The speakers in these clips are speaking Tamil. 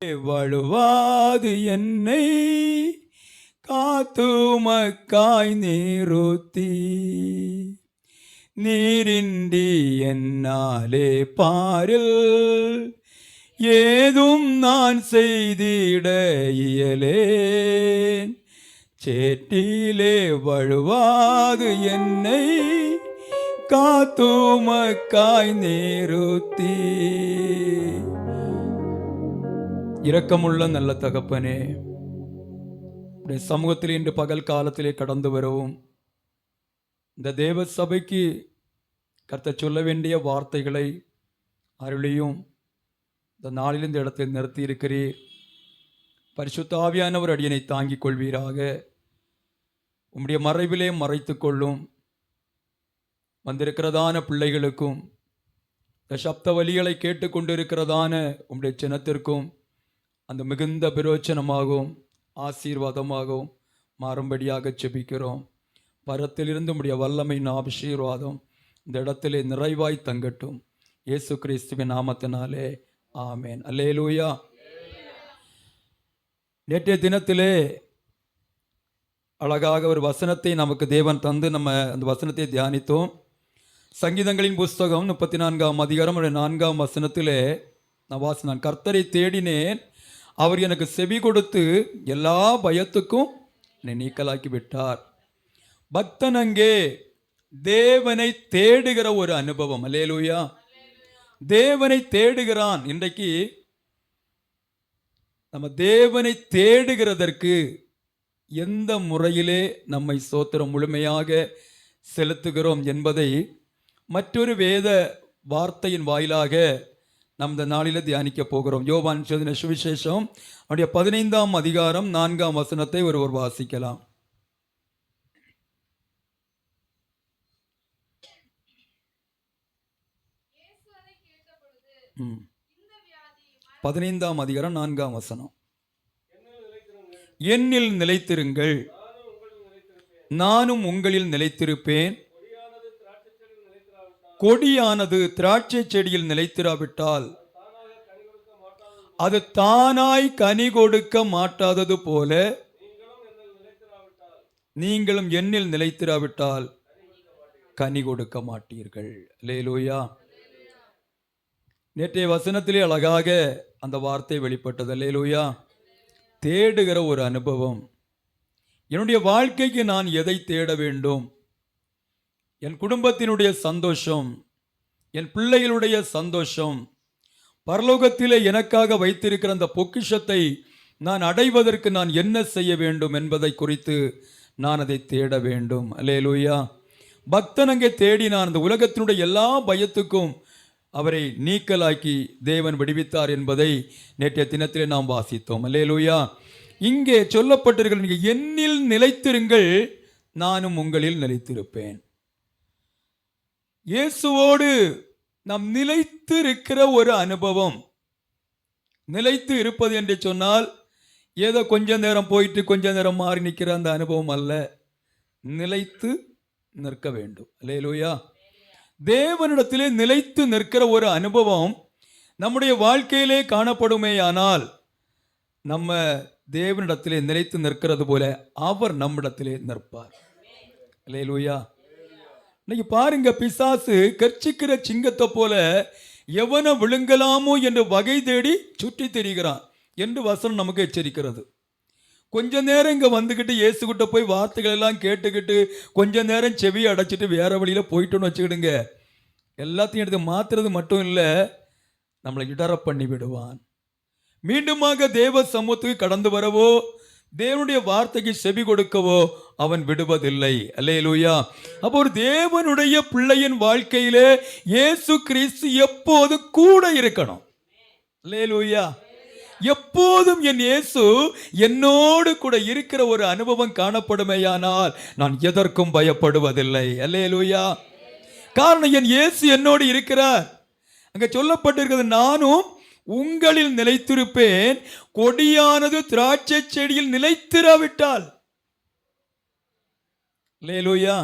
வழுவாது என்னை காத்துமக்காய் நீருத்தி நீரின்றி என்னாலே பாரில் ஏதும் நான் செய்திட இயலேன். சேற்றிலே வழுவாது என்னை காத்துமக்காய் நீருத்தி. இரக்கமுள்ள நல்ல தகப்பனே, உடைய சமூகத்தில் இன்று பகல் காலத்திலே கடந்து வரவும் இந்த தேவ சபைக்கு கர்த்தர் சொல்ல வேண்டிய வார்த்தைகளை அருளியும் இந்த நாளில் இந்த இடத்தில் நிறுத்தி இருக்கிறீர். பரிசுத்த ஆவியானவர் அடியனை தாங்கிக் கொள்வீராக. உம்முடைய மறைவிலே மறைத்து கொள்ளும். வந்திருக்கிறதான பிள்ளைகளுக்கும் இந்த சப்த வலிகளை கேட்டுக்கொண்டிருக்கிறதான உம்முடைய சினத்திற்கும் அந்த மிகுந்த பிரயோஜனமாகவும் ஆசீர்வாதமாகவும் மாறும்படியாக செபிக்கிறோம். பரத்திலிருந்து உம்முடைய வல்லமையின் ஆசீர்வாதம் இந்த இடத்திலே நிறைவாய் தங்கட்டும். இயேசு கிறிஸ்துவின் நாமத்தினாலே ஆமேன். அல்லேலூயா. நேற்றைய தினத்திலே அழகாக ஒரு வசனத்தை நமக்கு தேவன் தந்து நம்ம அந்த வசனத்தை தியானித்தோம். சங்கீதங்களின் புஸ்தகம் 34ஆம் அதிகாரம் 4ஆம் வசனத்திலே நான் கர்த்தரை தேடினேன், அவர் எனக்கு செவி கொடுத்து எல்லா பயத்துக்கும் என்னை நீக்கலாக்கி விட்டார். பக்தன் அங்கே தேவனை தேடுகிற ஒரு அனுபவம். அல்லேலூயா. தேவனை தேடுகிறான். இன்றைக்கு நம்ம தேவனை தேடுகிறதற்கு எந்த முறையிலே நம்மை ஸ்தோத்திரம் முழுமையாக செலுத்துகிறோம் என்பதை மற்றொரு வேத வார்த்தையின் வாயிலாக நாம் இந்த நாளில் தியானிக்க போகிறோம். யோவான் எழுதின சுவிசேஷம் அவருடைய 15ஆம் அதிகாரம் 4ஆம் வசனத்தை ஒருவர் வாசிக்கலாம். ம் 15ஆம் அதிகாரம் 4ஆம் வசனம். என்னில் நிலைத்திருங்கள், நானும் உங்களில் நிலைத்திருப்பேன். கொடியானது திராட்சை செடியில் நிலைத்திராவிட்டால் அது தானாய் கனி கொடுக்க மாட்டாதது போல நீங்களும் என்னில் நிலைத்திராவிட்டால் கனி கொடுக்க மாட்டீர்கள். அல்லேலூயா. நேற்றைய வசனத்திலே அழகாக அந்த வார்த்தை வெளிப்பட்டது. அல்லேலூயா. தேடுகிற ஒரு அனுபவம். என்னுடைய வாழ்க்கைக்கு நான் எதை தேட வேண்டும்? என் குடும்பத்தினுடைய சந்தோஷம், என் பிள்ளைகளுடைய சந்தோஷம், பரலோகத்திலே எனக்காக வைத்திருக்கிற அந்த பொக்கிஷத்தை நான் அடைவதற்கு நான் என்ன செய்ய வேண்டும் என்பதை குறித்து நான் அதை தேட வேண்டும். அல்லேலூயா. பக்தன் அங்கே தேடினான். அந்த உலகத்தினுடைய எல்லா பயத்துக்கும் அவரை நீக்கலாக்கி தேவன் விடுவித்தார் என்பதை நேற்றைய தினத்திலே நாம் வாசித்தோம். அல்லேலூயா. இங்கே சொல்லப்பட்டிருக்கிற நீங்கள் என்னில் நிலைத்திருங்கள், நானும் உங்களில் நிலைத்திருப்பேன். இயேசுவோடு நாம் நிலைத்து இருக்கிற ஒரு அனுபவம். நிலைத்து இருப்பது என்று சொன்னால் ஏதோ கொஞ்ச நேரம் போயிட்டு கொஞ்ச நேரம் மாறி நிற்கிற அந்த அனுபவம் அல்ல. நிலைத்து நிற்க வேண்டும். அல்லேலூயா. தேவனிடத்திலே நிலைத்து நிற்கிற ஒரு அனுபவம் நம்முடைய வாழ்க்கையிலே காணப்படுமேயானால் நம்ம தேவனிடத்திலே நிலைத்து நிற்கிறது போல அவர் நம்மிடத்திலே நிற்பார். அல்லேலூயா. இன்னைக்கு பாருங்க, பிசாசு கர்ச்சிக்கிற சிங்கத்தை போல எவனை விழுங்கலாமோ என்று வகை தேடி சுற்றி திரிகிறான் என்று வசனம் நமக்கு எச்சரிக்கிறது. கொஞ்ச நேரம் இங்கே வந்துக்கிட்டு இயேசுகிட்ட போய் வார்த்தைகள் எல்லாம் கேட்டுக்கிட்டு கொஞ்ச நேரம் செவியை அடைச்சிட்டு வேற வழியில் போயிட்டோன்னு வச்சுக்கிடுங்க, எல்லாத்தையும் எடுத்து மாத்துறது மட்டும் இல்லை, நம்மளை இடற பண்ணி விடுவான். மீண்டுமாக தேவ சமூகத்துக்கு கடந்து வரவோ தேவனுடைய வார்த்தைக்கு செவி கொடுக்கவோ அவன் விடுவதில்லை. அல்லேலூயா. அப்போ ஒரு தேவனுடைய பிள்ளையின் வாழ்க்கையிலே இயேசு கிறிஸ்து எப்போதும் கூட இருக்கணும். அல்லேலூயா. எப்போதும் என் இயேசு என்னோடு கூட இருக்கிற ஒரு அனுபவம் காணப்படுமேயானால் நான் எதற்கும் பயப்படுவதில்லை. அல்லேலூயா. காரணம், என் இயேசு என்னோடு இருக்கிறார். அங்க சொல்லப்பட்டிருக்கிறது, நானும் உங்களில் நிலைத்திருப்பேன். கொடியானது திராட்சை செடியில் நிலைத்திராவிட்டால். அல்லேலூயா.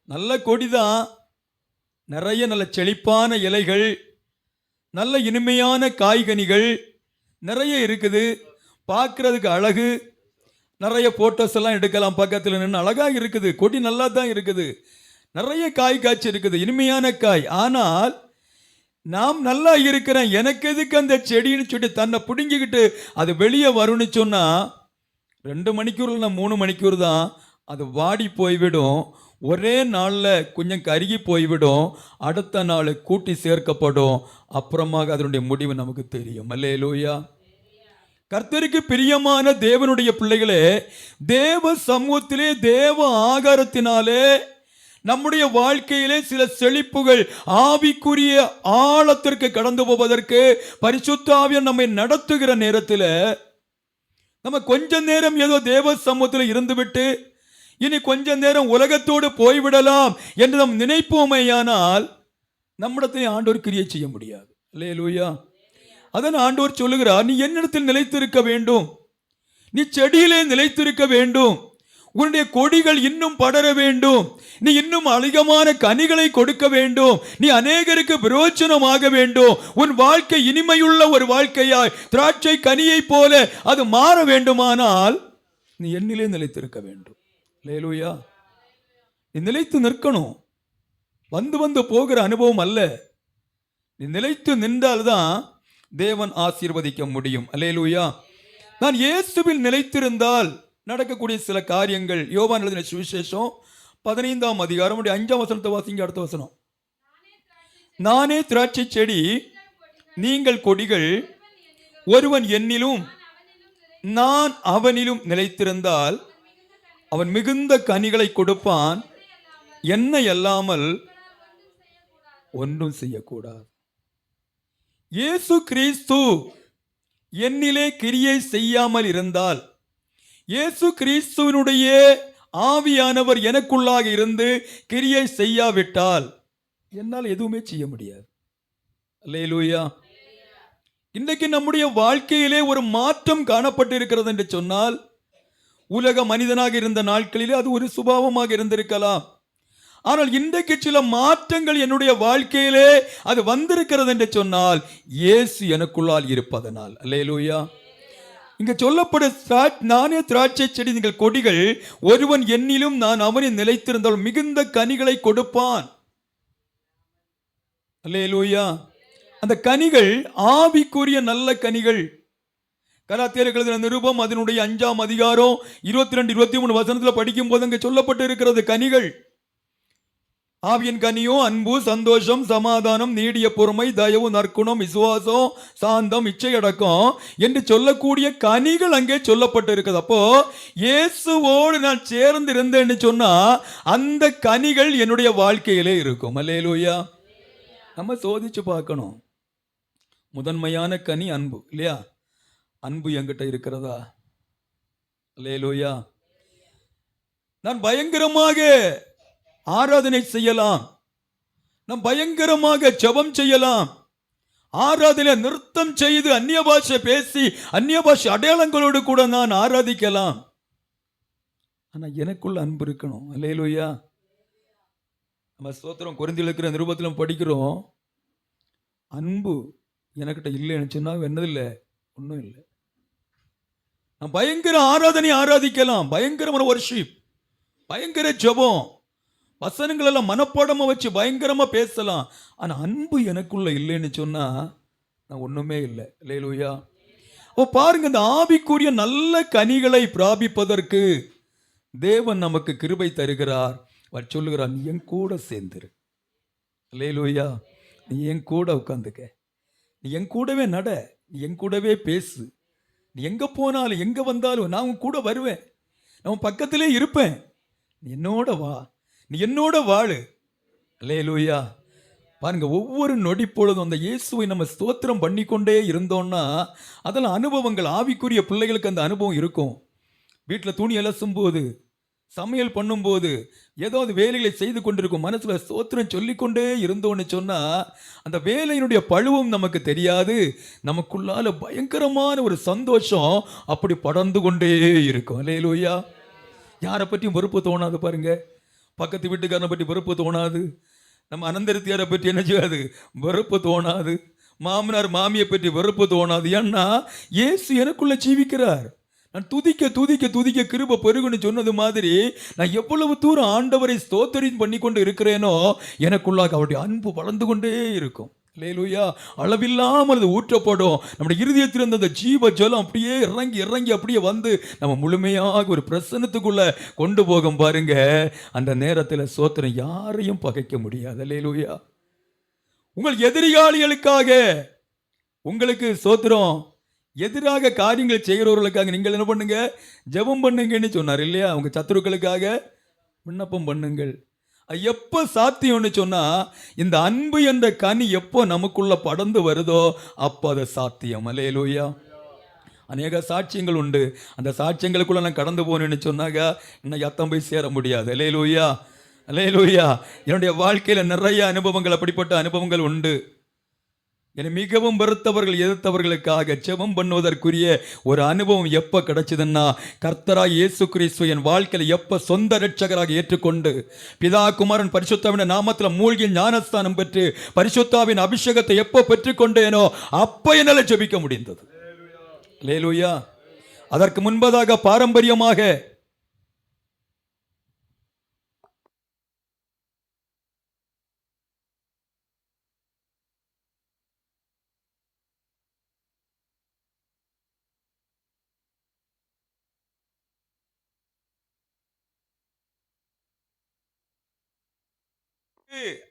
நல்ல கொடிதான், நிறைய நல்ல செழிப்பான இலைகள், நல்ல இனிமையான காய்கனிகள், நிறைய இருக்குது, பார்க்கறதுக்கு அழகு, நிறைய போட்டோஸ் எல்லாம் எடுக்கலாம், பக்கத்தில் நின்று அழகாக இருக்குது, கொடி நல்லா தான் இருக்குது, நிறைய காய் காய்ச்சி இருக்குது, இனிமையான காய். ஆனால் நாம் நல்லா இருக்கிறேன், எனக்கு எதுக்கு அந்த செடின்னு சொல்லி தன்னை பிடுங்கிக்கிட்டு அது வெளியே வரும்னு சொன்னா 2 மணிக்கூர் இல்லை 3 மணிக்கூர் தான் அது வாடி போய்விடும். ஒரே நாளில் கொஞ்சம் கருகி போய்விடும், அடுத்த நாள் கூட்டி சேர்க்கப்படும். அப்புறமாக அதனுடைய முடிவு நமக்கு தெரியும். அல்லேலூயா. கர்த்தருக்கு பிரியமான தேவனுடைய பிள்ளைகளே, தேவ சமூகத்திலே தேவ ஆகாரத்தினாலே நம்முடைய வாழ்க்கையிலே சில செழிப்புகள் ஆவிக்குரிய ஆழத்திற்கு கடந்து போவதற்கு பரிசுத்த ஆவியானவர் நம்மை நடத்துகிற நேரத்தில் நம்ம கொஞ்ச நேரம் ஏதோ தேவ சமூகத்தில் இருந்துவிட்டு இனி கொஞ்ச நேரம் உலகத்தோடு போய்விடலாம் என்று நாம் நினைப்போமேயானால் நம்மிடத்தில் ஆண்டவர் கிரியை செய்ய முடியாது. அல்லேலூயா. அதன் ஆண்டவர் சொல்லுகிறார், நீ என்னிடத்தில் நிலைத்திருக்க வேண்டும், நீ செடியிலே நிலைத்திருக்க வேண்டும், உன்னுடைய கொடிகள் இன்னும் படர வேண்டும், நீ இன்னும் அதிகமான கனிகளை கொடுக்க வேண்டும், நீ அநேகருக்கு பிரயோஜனமாக வேண்டும், உன் வாழ்க்கை இனிமையுள்ள ஒரு வாழ்க்கையாய் திராட்சை கனியை போல அது மாற வேண்டுமானால் நீ என்னிலே நிலைத்திருக்க வேண்டும். அல்லேலூயா. நீ நிலைத்து நிற்கணும். வந்து வந்து போகிற அனுபவம் அல்ல, நீ நிலைத்து நின்றால்தான் தேவன் ஆசீர்வதிக்க முடியும். அல்லேலூயா. நான் இயேசுவில் நிலைத்திருந்தால் நடக்கக்கூடிய சில காரியங்கள். யோவான் எழுதின சுவிசேஷம் 15ஆம் அதிகாரம் 5ஆம் வசனத்தை வாசிங்க. அடுத்த வசனம், நானே திராட்சை செடி, நீங்கள் கொடிகள், ஒருவன் என்னிலும் நான் அவனிலும் நிலைத்திருந்தால் அவன் மிகுந்த கனிகளை கொடுப்பான், என்னை அல்லாமல் ஒன்றும் செய்யக்கூடாது. இயேசு கிறிஸ்து என்னிலே கிரியை செய்யாமல் இருந்தால், இயேசு கிறிஸ்துவினுடைய ஆவியானவர் எனக்குள்ளாக இருந்து கிரியை செய்யாவிட்டால் என்னால் எதுவுமே செய்ய முடியாது. அல்லேலூயா. இன்றைக்கு நம்முடைய வாழ்க்கையிலே ஒரு மாற்றம் காணப்பட்டிருக்கிறது என்று சொன்னால், உலக மனிதனாக இருந்த நாட்களிலே அது ஒரு சுபாவமாக இருந்திருக்கலாம். ஆனால் இன்றைக்கு சில மாற்றங்கள் என்னுடைய வாழ்க்கையிலே அது வந்திருக்கிறது என்று சொன்னால் இயேசு எனக்குள்ளால் இருப்பதனால். அல்லேலூயா. இங்க சொல்லப்படும் நானே திராட்சை செடி, நீங்கள் கொடிகள், ஒருவன் என்னிலும் நான் அவனில் நிலைத்திருந்தால் மிகுந்த கனிகளை கொடுப்பான். அல்லேலூயா. அந்த கனிகள் ஆவிக்குரிய நல்ல கனிகள். கலாத்தியருக்கு எழுதின நிருபம் அதனுடைய 5ஆம் அதிகாரம் 22, 23 வசனத்தில் படிக்கும் போது அங்கே சொல்லப்பட்டு இருக்கிறது கனிகள். ஆவியின் கனியோ அன்பு, சந்தோஷம், சமாதானம், நீடிய பொறுமை, தயவு, நற்குணம், விசுவாசம், சாந்தம், இச்சையடக்கம் என்று சொல்லக்கூடிய கனிகள் அங்கே சொல்லப்பட்டு இருக்குது. அப்போ இயேசுவோடு நான் சேர்ந்து இருந்தேன்னு சொன்னா அந்த கனிகள் என்னுடைய வாழ்க்கையிலே இருக்கும். அல்லேலூயா. நம்ம சோதிச்சு பார்க்கணும். முதன்மையான கனி அன்பு இல்லையா? அன்பு என்கிட்ட இருக்கிறதா? அல்லேலூயா. நான் பயங்கரமாக ஆராதனை செய்யலாம், நாம் பயங்கரமாக ஜெபம் செய்யலாம், ஆராதனை நிறுத்தம் செய்து அந்நிய பாஷை பேசி அந்நிய பாஷை அடையாளங்களோடு கூட நான் ஆராதிக்கலாம். ஆனா எனக்குள்ள அன்பு இருக்கணும். அல்லேலூயா. நம்ம ஸ்தோத்திரம் கொரிந்தியர் இருக்கிற நிருபத்திலும் படிக்கிறோம், அன்பு எனக்கிட்ட இல்லைன்னு சொன்னா என்னதில்லை, ஒன்றும் இல்லை. நான் பயங்கர ஆராதனை ஆராதிக்கலாம், பயங்கரமான வொர்ஷிப், பயங்கர ஜெபம், வசனங்கள் எல்லாம் மனப்பாடமா வச்சு பயங்கரமா பேசலாம். ஆனா அன்பு எனக்குள்ள இல்லைன்னு சொன்னா நான் ஒண்ணுமே இல்லை. அல்லேலூயா. அப்போ பாருங்க, இந்த ஆவிக்குரிய நல்ல கனிகளை பிராபிப்பதற்கு தேவன் நமக்கு கிருபை தருகிறார். அவர் சொல்லுகிறார், நீ என் கூட சேர்ந்துரு. அல்லேலூயா. நீ என் கூட உட்காந்துக்க, நீ என் கூடவே நட, நீ என் கூடவே பேசு, நீ எங்க போனாலும் எங்க வந்தாலும் நான் உன் கூட வருவேன், நான் பக்கத்திலே இருப்பேன், நீ என்னோட வா, நீ என்னோட வாழு. அல்லேலூயா. பாருங்க, ஒவ்வொரு நொடி பொழுதும் அந்த இயேசுவை நம்ம ஸ்தோத்திரம் பண்ணிக்கொண்டே இருந்தோம்னா அதெல்லாம் அனுபவங்கள். ஆவிக்குரிய பிள்ளைகளுக்கு அந்த அனுபவம் இருக்கும். வீட்டில் துணி அலசும் போது, சமையல் பண்ணும்போது, ஏதாவது வேலைகளை செய்து கொண்டிருக்கும் மனசுல ஸ்தோத்திரம் சொல்லிக்கொண்டே இருந்தோன்னு சொன்னா அந்த வேலையினுடைய பழுவும் நமக்கு தெரியாது, நமக்குள்ளால பயங்கரமான ஒரு சந்தோஷம் அப்படி படர்ந்து கொண்டே இருக்கும். அல்லேலூயா. யாரை பற்றியும் வெறுப்பு தோணாது. பாருங்க, பக்கத்து வீட்டுக்காரனை பற்றி வெறுப்பு தோணாது, நம்ம அனந்தரத்தியாரை பற்றி என்ன செய்யாது, வெறுப்பு தோணாது, மாமனார் மாமியை பற்றி வெறுப்பு தோணாது. ஏன்னா இயேசு எனக்குள்ள ஜீவிக்கிறார். நான் துதிக்க துதிக்க துதிக்க கிருபை பெருகுன்னு சொன்னது மாதிரி நான் எவ்வளவு தூரம் ஆண்டவரை ஸ்தோத்திரம் பண்ணி கொண்டு இருக்கிறேனோ எனக்குள்ளாக அவருடைய அன்பு வளர்ந்து கொண்டே இருக்கும். அல்லேலூயா. அளவில்லாமல் அது ஊற்றப்படும். நம்முடைய இருதயத்தில் இருந்த அந்த ஜீவ ஜலம் அப்படியே இறங்கி இறங்கி அப்படியே வந்து நம்ம முழுமையாக ஒரு பிரசன்னத்துக்குள்ள கொண்டு போகும் பாருங்க. அந்த நேரத்தில் ஸ்தோத்திரம் யாரையும் பகைக்க முடியாது. அல்லேலூயா. உங்கள் எதிரிகாலிகளுக்காக உங்களுக்கு ஸ்தோத்திரம் எதிராக காரியங்களை செய்கிறவர்களுக்காக நீங்கள் என்ன பண்ணுங்க? ஜெபம் பண்ணுங்கன்னு சொன்னார் இல்லையா? உங்க சத்துருக்களுக்காக விண்ணப்பம் பண்ணுங்கள். அது எப்போ சாத்தியம்னு சொன்னா, இந்த அன்பு என்ற கனி எப்போ நமக்குள்ள படர்ந்து வருதோ அப்போ அது சாத்தியம். அல்லேலூயா. அநேக சாட்சியங்கள் உண்டு. அந்த சாட்சியங்களுக்குள்ள நான் கடந்து போனேன்னு சொன்னாங்க இன்னும் எத்தம் போய் சேர முடியாது. அல்லேலூயா. அல்லேலூயா. என்னுடைய வாழ்க்கையில் நிறைய அனுபவங்கள், அப்படிப்பட்ட அனுபவங்கள் உண்டு. என்னை மிகவும் வெறுத்தவர்கள் எதிர்த்தவர்களுக்காக ஜெபம் பண்ணுவதற்குரிய ஒரு அனுபவம் எப்போ கிடைச்சதுன்னா, கர்த்தராய் இயேசு கிறிஸ்து என் வாழ்க்கையில் எப்போ சொந்த இரட்சகராக ஏற்றுக்கொண்டு பிதா குமாரன் பரிசுத்தாவின் நாமத்தில் மூழ்கி ஞானஸ்தானம் பெற்று பரிசுத்தாவின் அபிஷேகத்தை எப்போ பெற்றுக்கொண்டேனோ அப்போ என்னால் ஜெபிக்க முடிந்தது. அல்லேலூயா. அதற்கு முன்பதாக பாரம்பரியமாக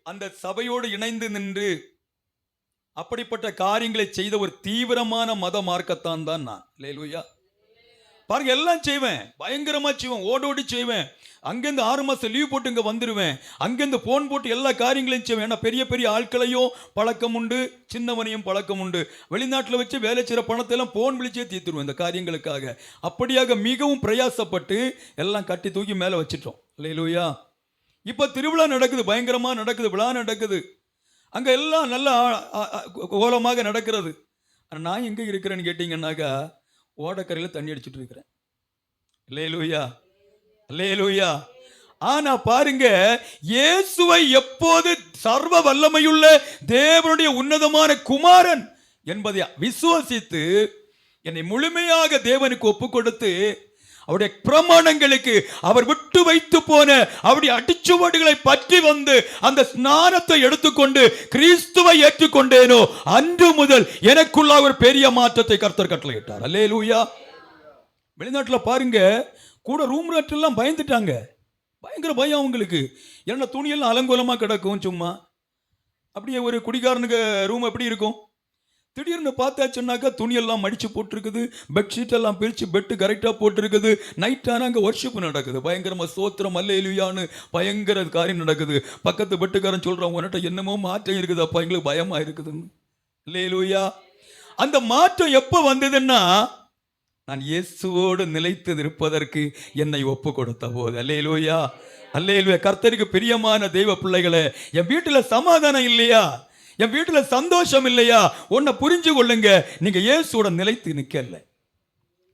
அந்த சபையோடு இணைந்து நின்று அப்படிப்பட்ட காரியங்களை செய்த ஒரு தீவிரமான மத மார்க்கத்தான் தான் நான். அல்லேலூயா. பாருங்க, எல்லாம் செய்வேன், பயங்கரமா செய்வேன், ஓடோடி செய்வேன். அங்கேருந்து 6 மாதம் லீவ் போட்டு இங்கே வந்துடுவேன். அங்கேருந்து ஃபோன் போட்டு எல்லா காரியங்களையும் செய்வேன். ஏன்னா பெரிய பெரிய ஆட்களையும் பழக்கம் உண்டு, சின்னவனையும் பழக்கம் உண்டு. வெளிநாட்டில் வச்சு வேலை செய்கிற பணத்தையெல்லாம் ஃபோன் விழிச்சே தீர்த்துருவேன் இந்த காரியங்களுக்காக. அப்படியாக மிகவும் பிரயாசப்பட்டு எல்லாம் கட்டி தூக்கி மேலே வச்சிட்டோம். அல்லேலூயா. இப்போ திருவிழா நடக்குது, பயங்கரமாக நடக்குது, விழா நடக்குது. அங்கே எல்லாம் நல்லா கோலமாக நடக்கிறது. ஆனால் நான் எங்கே இருக்கிறேன்னு கேட்டிங்கன்னாக்கா ஓடக்கரையில் தண்ணி அடிச்சுட்டு இருக்கிறேன். அல்லேலூயா. அல்லேலூயா. ஆனா பாருங்க, இயேசுவை எப்போது சர்வ வல்லமையுள்ள தேவனுடைய உன்னதமான குமாரன் என்பதை விசுவாசித்து என்னை முழுமையாக தேவனுக்கு ஒப்பு கொடுத்து அவருடைய பிரமாணங்களுக்கு அவர் விட்டு வைத்து போன அவருடைய அடிச்சுவடுகளை பற்றி வந்து அந்த ஸ்நானத்தை எடுத்துக்கொண்டு கிறிஸ்துவை ஏற்றுக்கொண்டேனோ அன்று முதல் எனக்குள்ள ஒரு பெரிய மாற்றத்தை கர்த்தர் கட்டளையிட்டார். அல்லேலூயா. வெளிநாட்டில் பாருங்க, கூட ரூம் ரேட்டெல்லாம் பயந்துட்டாங்க. பயங்கர பயம் அவங்களுக்கு. ஏன்னா துணியெல்லாம் அலங்கோலமாக கிடக்கும். சும்மா அப்படியே ஒரு குடிகாரனுக்கு ரூம் எப்படி இருக்கும்? திடீர்னு பார்த்தாச்சுன்னாக்கா துணியெல்லாம் மடித்து போட்டிருக்குது, பெட்ஷீட் எல்லாம் பிரித்து பெட்டு கரெக்டாக போட்டிருக்குது. நைட் ஆனால் அங்கே ஒர்ஷிப் நடக்குது. பயங்கரமாக ஸ்தோத்திரம் அல்லேலூயான்னு பயங்கர காரியம் நடக்குது. பக்கத்து பெட்டுக்காரன் சொல்கிறான், உன்கிட்ட என்னமோ மாற்றம் இருக்குது அப்பா, எங்களுக்கு பயமாக இருக்குதுன்னு. அல்லேலூயா. அந்த மாற்றம் எப்போ வந்ததுன்னா, நான் இயேசுவோடு நிலைத்து நிற்பதற்கு என்னை ஒப்பு கொடுத்த போது. அல்லேலூயா. அல்லேலூயா. கர்த்தருக்கு பிரியமான தெய்வ பிள்ளைகளே, என் வீட்டில் சமாதானம் இல்லையா, என் வீட்டில் சந்தோஷம் இல்லையா, ஒன்றை புரிஞ்சு கொள்ளுங்க, நீங்க இயேசுவோட நிலைத்து நிற்கல.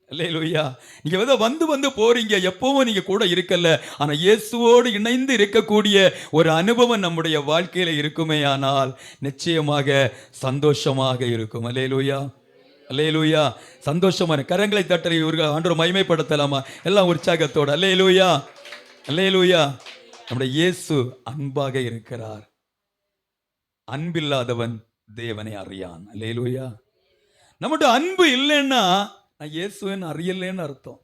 அல்லேலூயா. நீங்க ஏதோ வந்து வந்து போறீங்க, எப்பவும் நீங்க கூட இருக்கல. ஆனா இயேசுவோடு இணைந்து இருக்கக்கூடிய ஒரு அனுபவம் நம்முடைய வாழ்க்கையில இருக்குமே ஆனால் நிச்சயமாக சந்தோஷமாக இருக்கும். அல்லேலூயா. அல்லேலூயா. சந்தோஷமான கரங்களை தட்டறி இவர்கள் ஆண்டவரை மகிமைப்படுத்தலாமா எல்லாம் உற்சாகத்தோடு? அல்லேலூயா. அல்லேலூயா. நம்முடைய இயேசு அன்பாக இருக்கிறார். அன்பில்லாதவன் தேவனை அறியான். அல்லேலூயா. நம்மகிட்ட அன்பு இல்லைன்னா நான் இயேசுவன் அறியலேன்னு அர்த்தம்.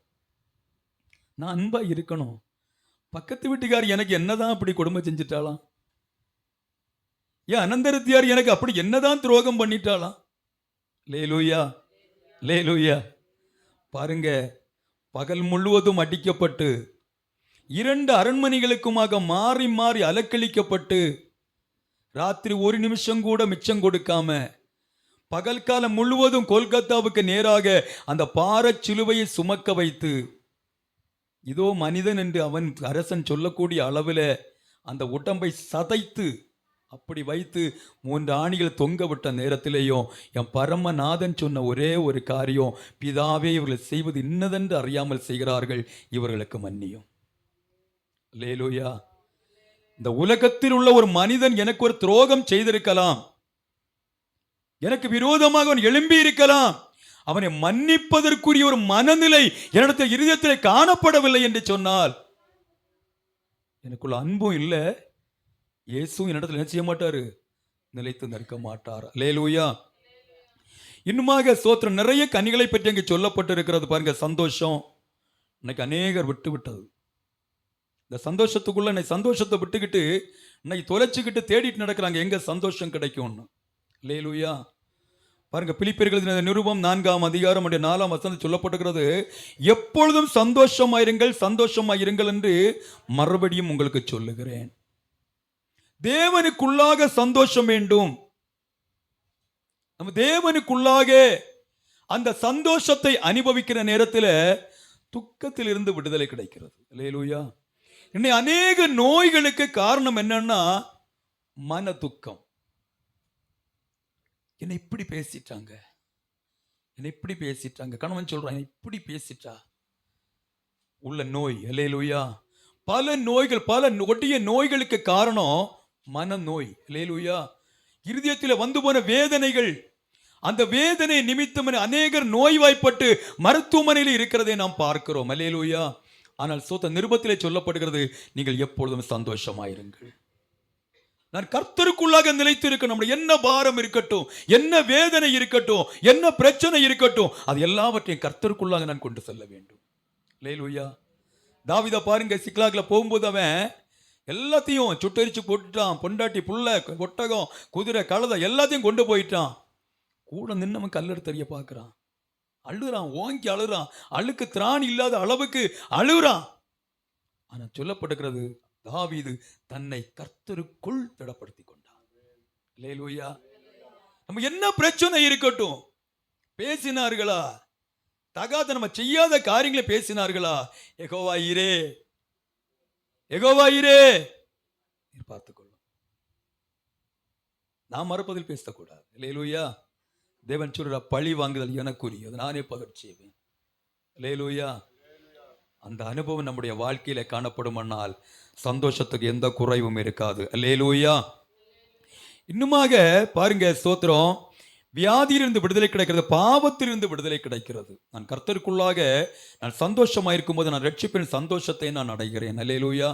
நான் அன்பா இருக்கணும். பக்கத்து வீட்டுக்கார் எனக்கு என்னதான் அப்படி கொடுமை செஞ்சிட்டாலாம், ஏன் அனந்தரத்தியார் எனக்கு அப்படி என்னதான் துரோகம் பண்ணிட்டாலாம். லேலூயா. லேலூயா. பாருங்க, பகல் முழுவதும் அடிக்கப்பட்டு 2 அரண்மனைகளுக்குமாக மாறி மாறி அலக்களிக்கப்பட்டு ராத்திரி ஒரு நிமிஷம் கூட மிச்சம் கொடுக்காம பகல் காலம் முழுவதும் கொல்கத்தாவுக்கு நேராக அந்த பாரச் சிலுவையை சுமக்க வைத்து, இதோ மனிதன் என்று அவன் அரசன் சொல்லக்கூடிய அளவில் அந்த உடம்பை சதைத்து அப்படி வைத்து 3 ஆணிகள் தொங்க விட்ட நேரத்திலேயும் என் பரமநாதன் சொன்ன ஒரே ஒரு காரியம், பிதாவே இவர்கள் செய்வது இன்னதென்று அறியாமல் செய்கிறார்கள், இவர்களுக்கு மன்னியும். அல்லேலூயா. இந்த உலகத்தில் உள்ள ஒரு மனிதன் எனக்கு ஒரு துரோகம் செய்திருக்கலாம், எனக்கு விரோதமாக அவன் எழும்பி இருக்கலாம், அவனை மன்னிப்பதற்குரிய ஒரு மனநிலை என்னிடத்தில் இருதயத்தில் காணப்படவில்லை என்று சொன்னால், எனக்குள்ள அன்பும் இல்லை, இயேசுவும் என்னிடத்தில் என்ன செய்ய மாட்டாரு, நிலைத்து நிற்க மாட்டார். அல்லேலூயா. இன்னுமாக ஸ்தோத்திரம், நிறைய கனிகளை பற்றி அங்கே சொல்லப்பட்டு இருக்கிறது பாருங்க. சந்தோஷம் இன்னைக்கு அநேகர் விட்டு விட்டது. இந்த சந்தோஷத்துக்குள்ள இன்னைக்கு சந்தோஷத்தை விட்டுக்கிட்டு இன்னைக்கு தொலைச்சிக்கிட்டு தேடிட்டு நடக்கிறாங்க, எங்க சந்தோஷம் கிடைக்கும்னு. அல்லேலூயா. பாருங்க, பிலிப்பியர்கள் நிருபம் 4ஆம் அதிகாரம் 4ஆம் வசனம் சொல்லப்பட்டிருக்கிறது, எப்பொழுதும் சந்தோஷமாயிருங்கள் சந்தோஷமாயிருங்கள் என்று மறுபடியும் உங்களுக்கு சொல்லுகிறேன். தேவனுக்குள்ளாக சந்தோஷம் வேண்டும். நம்ம தேவனுக்குள்ளாக அந்த சந்தோஷத்தை அனுபவிக்கிற நேரத்தில் துக்கத்தில் இருந்து விடுதலை கிடைக்கிறது. அல்லேலூயா. இன்னைக்கு அநேக நோய்களுக்கு காரணம் என்னன்னா மன துக்கம். என்னை இப்படி பேசிட்டாங்க, என்னை இப்படி பேசிட்டாங்க, கணவன் சொல்றான் என்னை இப்படி பேசிட்டா, உள்ள நோய். அல்லேலூயா. பல நோய்கள், பல கொடிய நோய்களுக்கு காரணம் மனநோய். அல்லேலூயா. இருதயத்தில் வந்து போன வேதனைகள், அந்த வேதனை நிமித்தம் அநேகர் நோய்வாய்ப்பட்டு மருத்துவமனையில் இருக்கிறதை நாம் பார்க்கிறோம். அல்லேலூயா. ஆனால் நிருபத்திலே சொல்லப்படுகிறது, நீங்கள் எப்பொழுதும் சந்தோஷமாயிருங்கள். நான் கர்த்தருக்குள்ளாக நிலைத்து இருக்கணும். நம்முடைய என்ன பாரம் இருக்கட்டும், என்ன வேதனை இருக்கட்டும், என்ன பிரச்சனை இருக்கட்டும், அது எல்லாவற்றையும் கர்த்தருக்குள்ளாக நான் கொண்டு செல்ல வேண்டும். அல்லேலூயா. தாவீதை பாருங்க, சிக்லாக்ல போகும்போது அவன் எல்லாத்தையும் சுட்டரிச்சு போட்டுட்டான். பொண்டாட்டி, புள்ள, ஒட்டகம், குதிரை, கழுதை எல்லாத்தையும் கொண்டு போயிட்டான். கூட நின்று அவன் கல்லெடுத்தறிய பார்க்குறான், அழுறான், ஓங்கி அழுறான், அழுக்கு திராணி இல்லாத அளவுக்கு அழுறான். ஆனால் சொல்லப்படுகிறது, தாவீது தன்னை கர்த்தருக்குள் திடப்படுத்தி கொண்டான். அல்லேலூயா. நம்ம என்ன பிரச்சனை இருக்கட்டும், பேசினார்களா, தகாத நம்ம செய்யாத காரியங்களை பேசினார்களா, யெகோவா ஈரே, யெகோவா ஈரே பார்த்துக்கொள்ளும். நாம் மறுப்பதில் பேசக்கூடாது. அல்லேலூயா. தேவன் சொல்ற, பழி வாங்குதல் எனக்குரியது, நானே பகர்ச்சியவேன். அல்லேலூயா. அந்த அனுபவம் நம்முடைய வாழ்க்கையில காணப்படுமானால் சந்தோஷத்துக்கு எந்த குறைவும் இருக்காது. அல்லேலூயா. இன்னுமாக பாருங்க, ஸ்தோத்திரம், வியாதியிலிருந்து விடுதலை கிடைக்கிறது, பாவத்திலிருந்து விடுதலை கிடைக்கிறது. நான் கர்த்தருக்குள்ளாக நான் சந்தோஷமா இருக்கும் போது நான் ரட்சிப்பின் சந்தோஷத்தை நான் அடைகிறேன். அல்லேலூயா.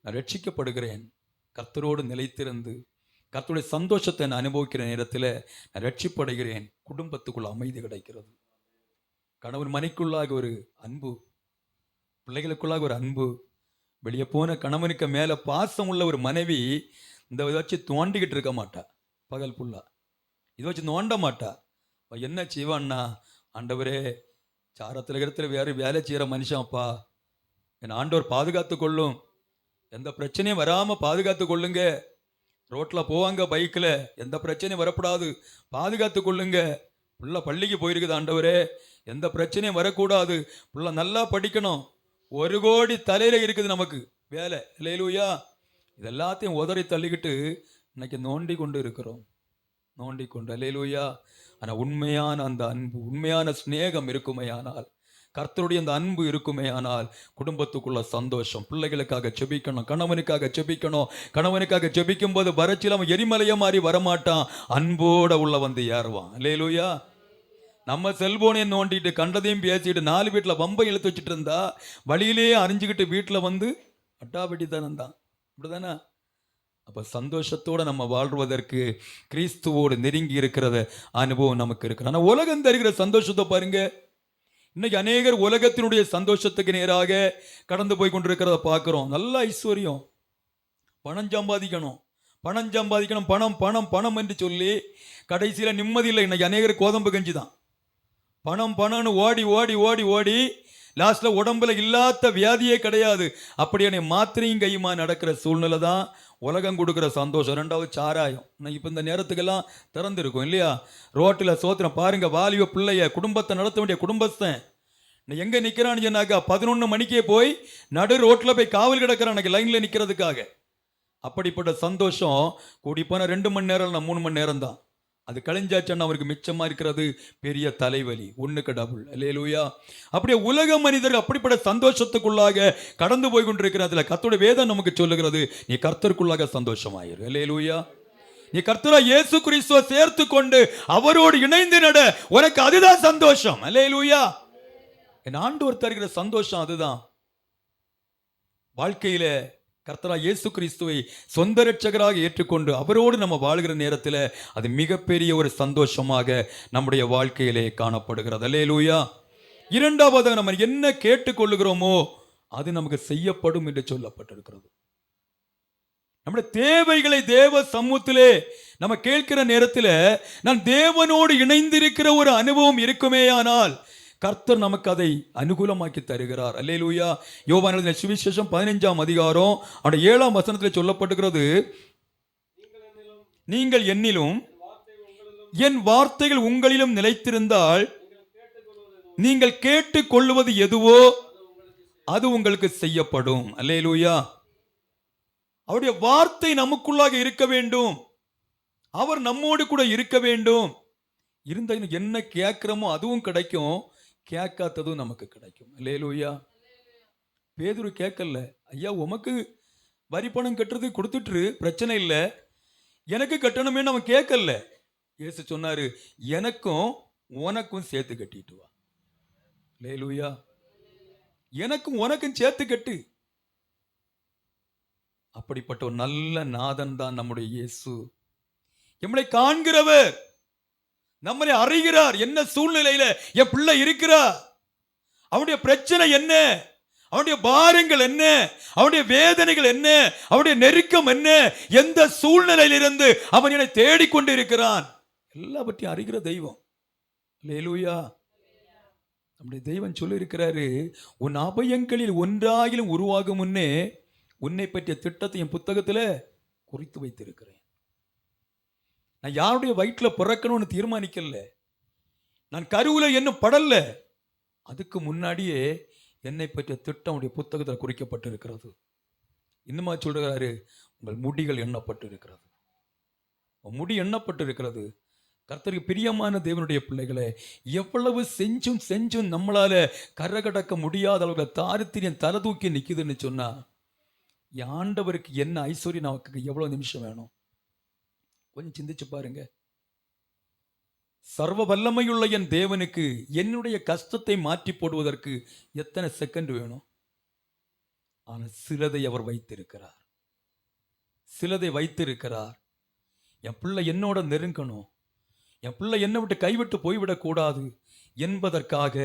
நான் ரட்சிக்கப்படுகிறேன். கர்த்தரோடு நிலைத்திருந்து கர்த்தருடைய சந்தோஷத்தை நான் அனுபவிக்கிற நேரத்தில் நான் ரட்சிப்படைகிறேன். குடும்பத்துக்குள்ள அமைதி கிடைக்கிறது. கணவன் மனைக்குள்ளாக ஒரு அன்பு, பிள்ளைகளுக்குள்ளாக ஒரு அன்பு, வெளியே போன கணவனுக்கு மேலே பாசம் உள்ள ஒரு மனைவி இந்த வச்சு தோண்டிக்கிட்டு இருக்க மாட்டா. பகல் புல்லா இதை வச்சு நோண்ட மாட்டா. என்ன செய்வான்னா, ஆண்டவரே, சாரத்தில் இடத்துல வேறு வேலை செய்கிற மனுஷன்ப்பா, என் ஆண்டவர் பாதுகாத்து கொள்ளும், எந்த பிரச்சனையும் வராமல் பாதுகாத்து கொள்ளுங்க. ரோட்டில் போவாங்க பைக்கில், எந்த பிரச்சனையும் வரக்கூடாது, பாதுகாத்து கொள்ளுங்க. புள்ள பள்ளிக்கு போயிருக்குது, ஆண்டவரே, எந்த பிரச்சனையும் வரக்கூடாது, புள்ள நல்லா படிக்கணும். 1 கோடி தலையில் இருக்குது நமக்கு வேலை. அல்லேலூயா. இது எல்லாத்தையும் உதறி தள்ளிக்கிட்டு இன்னைக்கு நோண்டி கொண்டு இருக்கிறோம், நோண்டி கொண்டு. அல்லேலூயா. ஆனால் உண்மையான அந்த அன்பு, உண்மையான ஸ்நேகம் இருக்குமையானால், கர்த்தருடைய அந்த அன்பு இருக்குமேயானால் குடும்பத்துக்குள்ள சந்தோஷம். பிள்ளைகளுக்காக ஜெபிக்கணும், கணவனுக்காக ஜெபிக்கணும். கணவனுக்காக ஜெபிக்கும் போது வறட்சியில் அவன் எரிமலைய மாதிரி வரமாட்டான், அன்போட உள்ள வந்து ஏறுவான். அல்லேலூயா. நம்ம செல்போனை நோண்டிட்டு கண்டதையும் பேசிட்டு 4 வீட்டில் வம்பை இழுத்து வச்சுட்டு இருந்தா வழியிலேயே அறிஞ்சுக்கிட்டு வீட்டில் வந்து அட்டாபெட்டி தானே தான், அப்படிதானே? அப்போ சந்தோஷத்தோடு நம்ம வாழ்வதற்கு கிறிஸ்துவோடு நெருங்கி இருக்கிறத அனுபவம் நமக்கு இருக்கு. ஆனால் உலகம் தருகிற சந்தோஷத்தை பாருங்க, இன்னைக்கு அநேகர் உலகத்தினுடைய சந்தோஷத்துக்கு நேராக கடந்து போய் கொண்டிருக்கிறத பார்க்குறோம். நல்ல ஐஸ்வர்யம், பணம் சம்பாதிக்கணும், பணம் சம்பாதிக்கணும், பணம் பணம் பணம் என்று சொல்லி கடைசியில் நிம்மதி இல்லை. இன்னைக்கு அநேகர் கோதம்பு கஞ்சி தான். பணம் பணம்னு ஓடி ஓடி ஓடி ஓடி லாஸ்ட்ல உடம்புல இல்லாத வியாதியே கிடையாது. அப்படியான மாத்திரையும் கையுமா நடக்கிற சூழ்நிலை தான் உலகம் கொடுக்குற சந்தோஷம். 2வது சாராயம். இப்போ இந்த நேரத்துக்கெல்லாம் திறந்துருக்கும் இல்லையா? ரோட்டில் சோத்திரம் பாருங்க, வாலிப பிள்ளைய குடும்பத்தை நடத்த வேண்டிய குடும்பஸ்தன் எங்கே நிற்கிறான்னு சொன்னாக்கா 11 மணிக்கே போய் நடு ரோட்டில் போய் காவல் கிடக்கிறான் லைனில் நிற்கிறதுக்காக. அப்படிப்பட்ட சந்தோஷம் கூடி போனால் 2 மணி நேரம் இல்லை, 3 மணி நேரம் தான். அது கழிஞ்சாச்சுன்னா அவருக்கு மிச்சமாக இருக்கிறது பெரிய தலைவலி, 1க்கு டபுள். அல்லேலூயா. அப்படியே உலக மனிதர்கள் அப்படிப்பட்ட சந்தோஷத்துக்குள்ளாக கடந்து போய் கொண்டிருக்கிறதுல கர்த்தருடைய வேதம் நமக்கு சொல்லுகிறது, நீ கர்த்தருக்குள்ளாக சந்தோஷமாயிரு. அல்லேலூயா. நீ கர்த்தராகிய இயேசு கிறிஸ்துவை சேர்த்து கொண்டு அவரோடு இணைந்து நட, உனக்கு அதுதான் சந்தோஷம். அல்லேலூயா. என் ஆண்டவர் தருகிற சந்தோஷம் அதுதான். வாழ்க்கையில கர்த்தராகிய இயேசு கிறிஸ்துவை சொந்த இரட்சகராக ஏற்றுக்கொண்டு அவரோடு நம்ம வாழ்கிற நேரத்தில் அது மிகப்பெரிய ஒரு சந்தோஷமாக நம்முடைய வாழ்க்கையிலே காணப்படுகிறது. அல்லேலூயா. இரண்டாவது, நம்ம என்ன கேட்டுக்கொள்ளுகிறோமோ அது நமக்கு செய்யப்படும் என்று சொல்லப்பட்டிருக்கிறது. நம்முடைய தேவைகளை தேவ சமூகத்திலே நம்ம கேட்கிற நேரத்தில் நான் தேவனோடு இணைந்திருக்கிற ஒரு அனுபவம் இருக்குமேயானால் கர்த்தர் நமக்கு அதை அனுகூலமாக்கி தருகிறார். அல்லேலூயா. யோவான் எழுதின சுவிசேஷம் 15ஆம் அதிகாரம் அவருடைய 7ஆம் வசனத்தில் சொல்லப்பட்டிருக்கிறது, நீங்கள் என்னிலும் என் வார்த்தைகள் உங்களிலும் நிலைத்திருந்தால் நீங்கள் கேட்டுக் கொள்வது எதுவோ அது உங்களுக்கு செய்யப்படும். அல்லேலூயா. அவருடைய வார்த்தை நமக்குள்ளாக இருக்க வேண்டும். அவர் நம்மோடு கூட இருக்க வேண்டும். இருந்த என்ன கேட்கிறோமோ அதுவும் கிடைக்கும், கேட்காததும் நமக்கு கிடைக்கும். அல்லேலூயா. பேதுரு கேட்கல, ஐயா உமக்கு வரி பணம் கட்டுறது கொடுத்துட்டு பிரச்சனை இல்லை, எனக்கு கட்டணுமே அவன் கேட்கல. இயேசு சொன்னாரு, எனக்கும் உனக்கும் சேர்த்து கட்டிட்டு வா. அல்லேலூயா. எனக்கும் உனக்கும் சேர்த்து கட்டு. அப்படிப்பட்ட ஒரு நல்ல நாதன் தான் நம்முடைய இயேசு. நம்மளை காண்கிறவர், நம்மளை அறிகிறார். என்ன சூழ்நிலையில என் பிள்ளை இருக்கிறார், அவனுடைய பிரச்சனை என்ன, அவனுடைய பாரங்கள் என்ன, அவனுடைய வேதனைகள் என்ன, அவனுடைய நெருக்கம் என்ன, எந்த சூழ்நிலையிலிருந்து அவன் என்னை தேடிக்கொண்டு இருக்கிறான், எல்லாவற்றையும் அறிகிற தெய்வம். அல்லேலூயா. நம்முடைய தெய்வம் சொல்லி இருக்கிறாரு, உன் அபயங்களில் ஒன்றாகிலும் உருவாகும் முன்னே உன்னை பற்றிய திட்டத்தை என் புத்தகத்தில் குறித்து வைத்திருக்கிறேன். நான் யாருடைய வயிற்றில் பிறக்கணும்னு தீர்மானிக்கல, நான் கருவில் இன்னும் படல, அதுக்கு முன்னாடியே என்னை பற்றிய திட்டம் உடைய புத்தகத்தில் குறிக்கப்பட்டிருக்கிறது. இன்னுமா சொல்றாரு, உங்கள் முடிகள் எண்ணப்பட்டு இருக்கிறது, முடி எண்ணப்பட்டு இருக்கிறது. கர்த்தருக்கு பிரியமான தேவனுடைய பிள்ளைகளை எவ்வளவு செஞ்சும் செஞ்சும் நம்மளால கரகடக்க முடியாத அளவுக்கு தாரித்திரியம் தலை தூக்கி நிற்குதுன்னு சொன்னா, ஆண்டவருக்கு என்ன ஐஸ்வர்யம் நமக்கு எவ்வளவு நிமிஷம் வேணும்? கொஞ்சம் சிந்திச்சு பாருங்க. சர்வ வல்லமையுள்ள என் தேவனுக்கு என்னுடைய கஷ்டத்தை மாற்றி போடுவதற்கு எத்தனை செகண்ட் வேணும்? ஆனால் சிலதை அவர் வைத்திருக்கிறார், சிலதை வைத்திருக்கிறார். என் பிள்ளை என்னோட நெருங்கணும், என் பிள்ளை என்னை விட்டு கைவிட்டு போய்விடக் கூடாது என்பதற்காக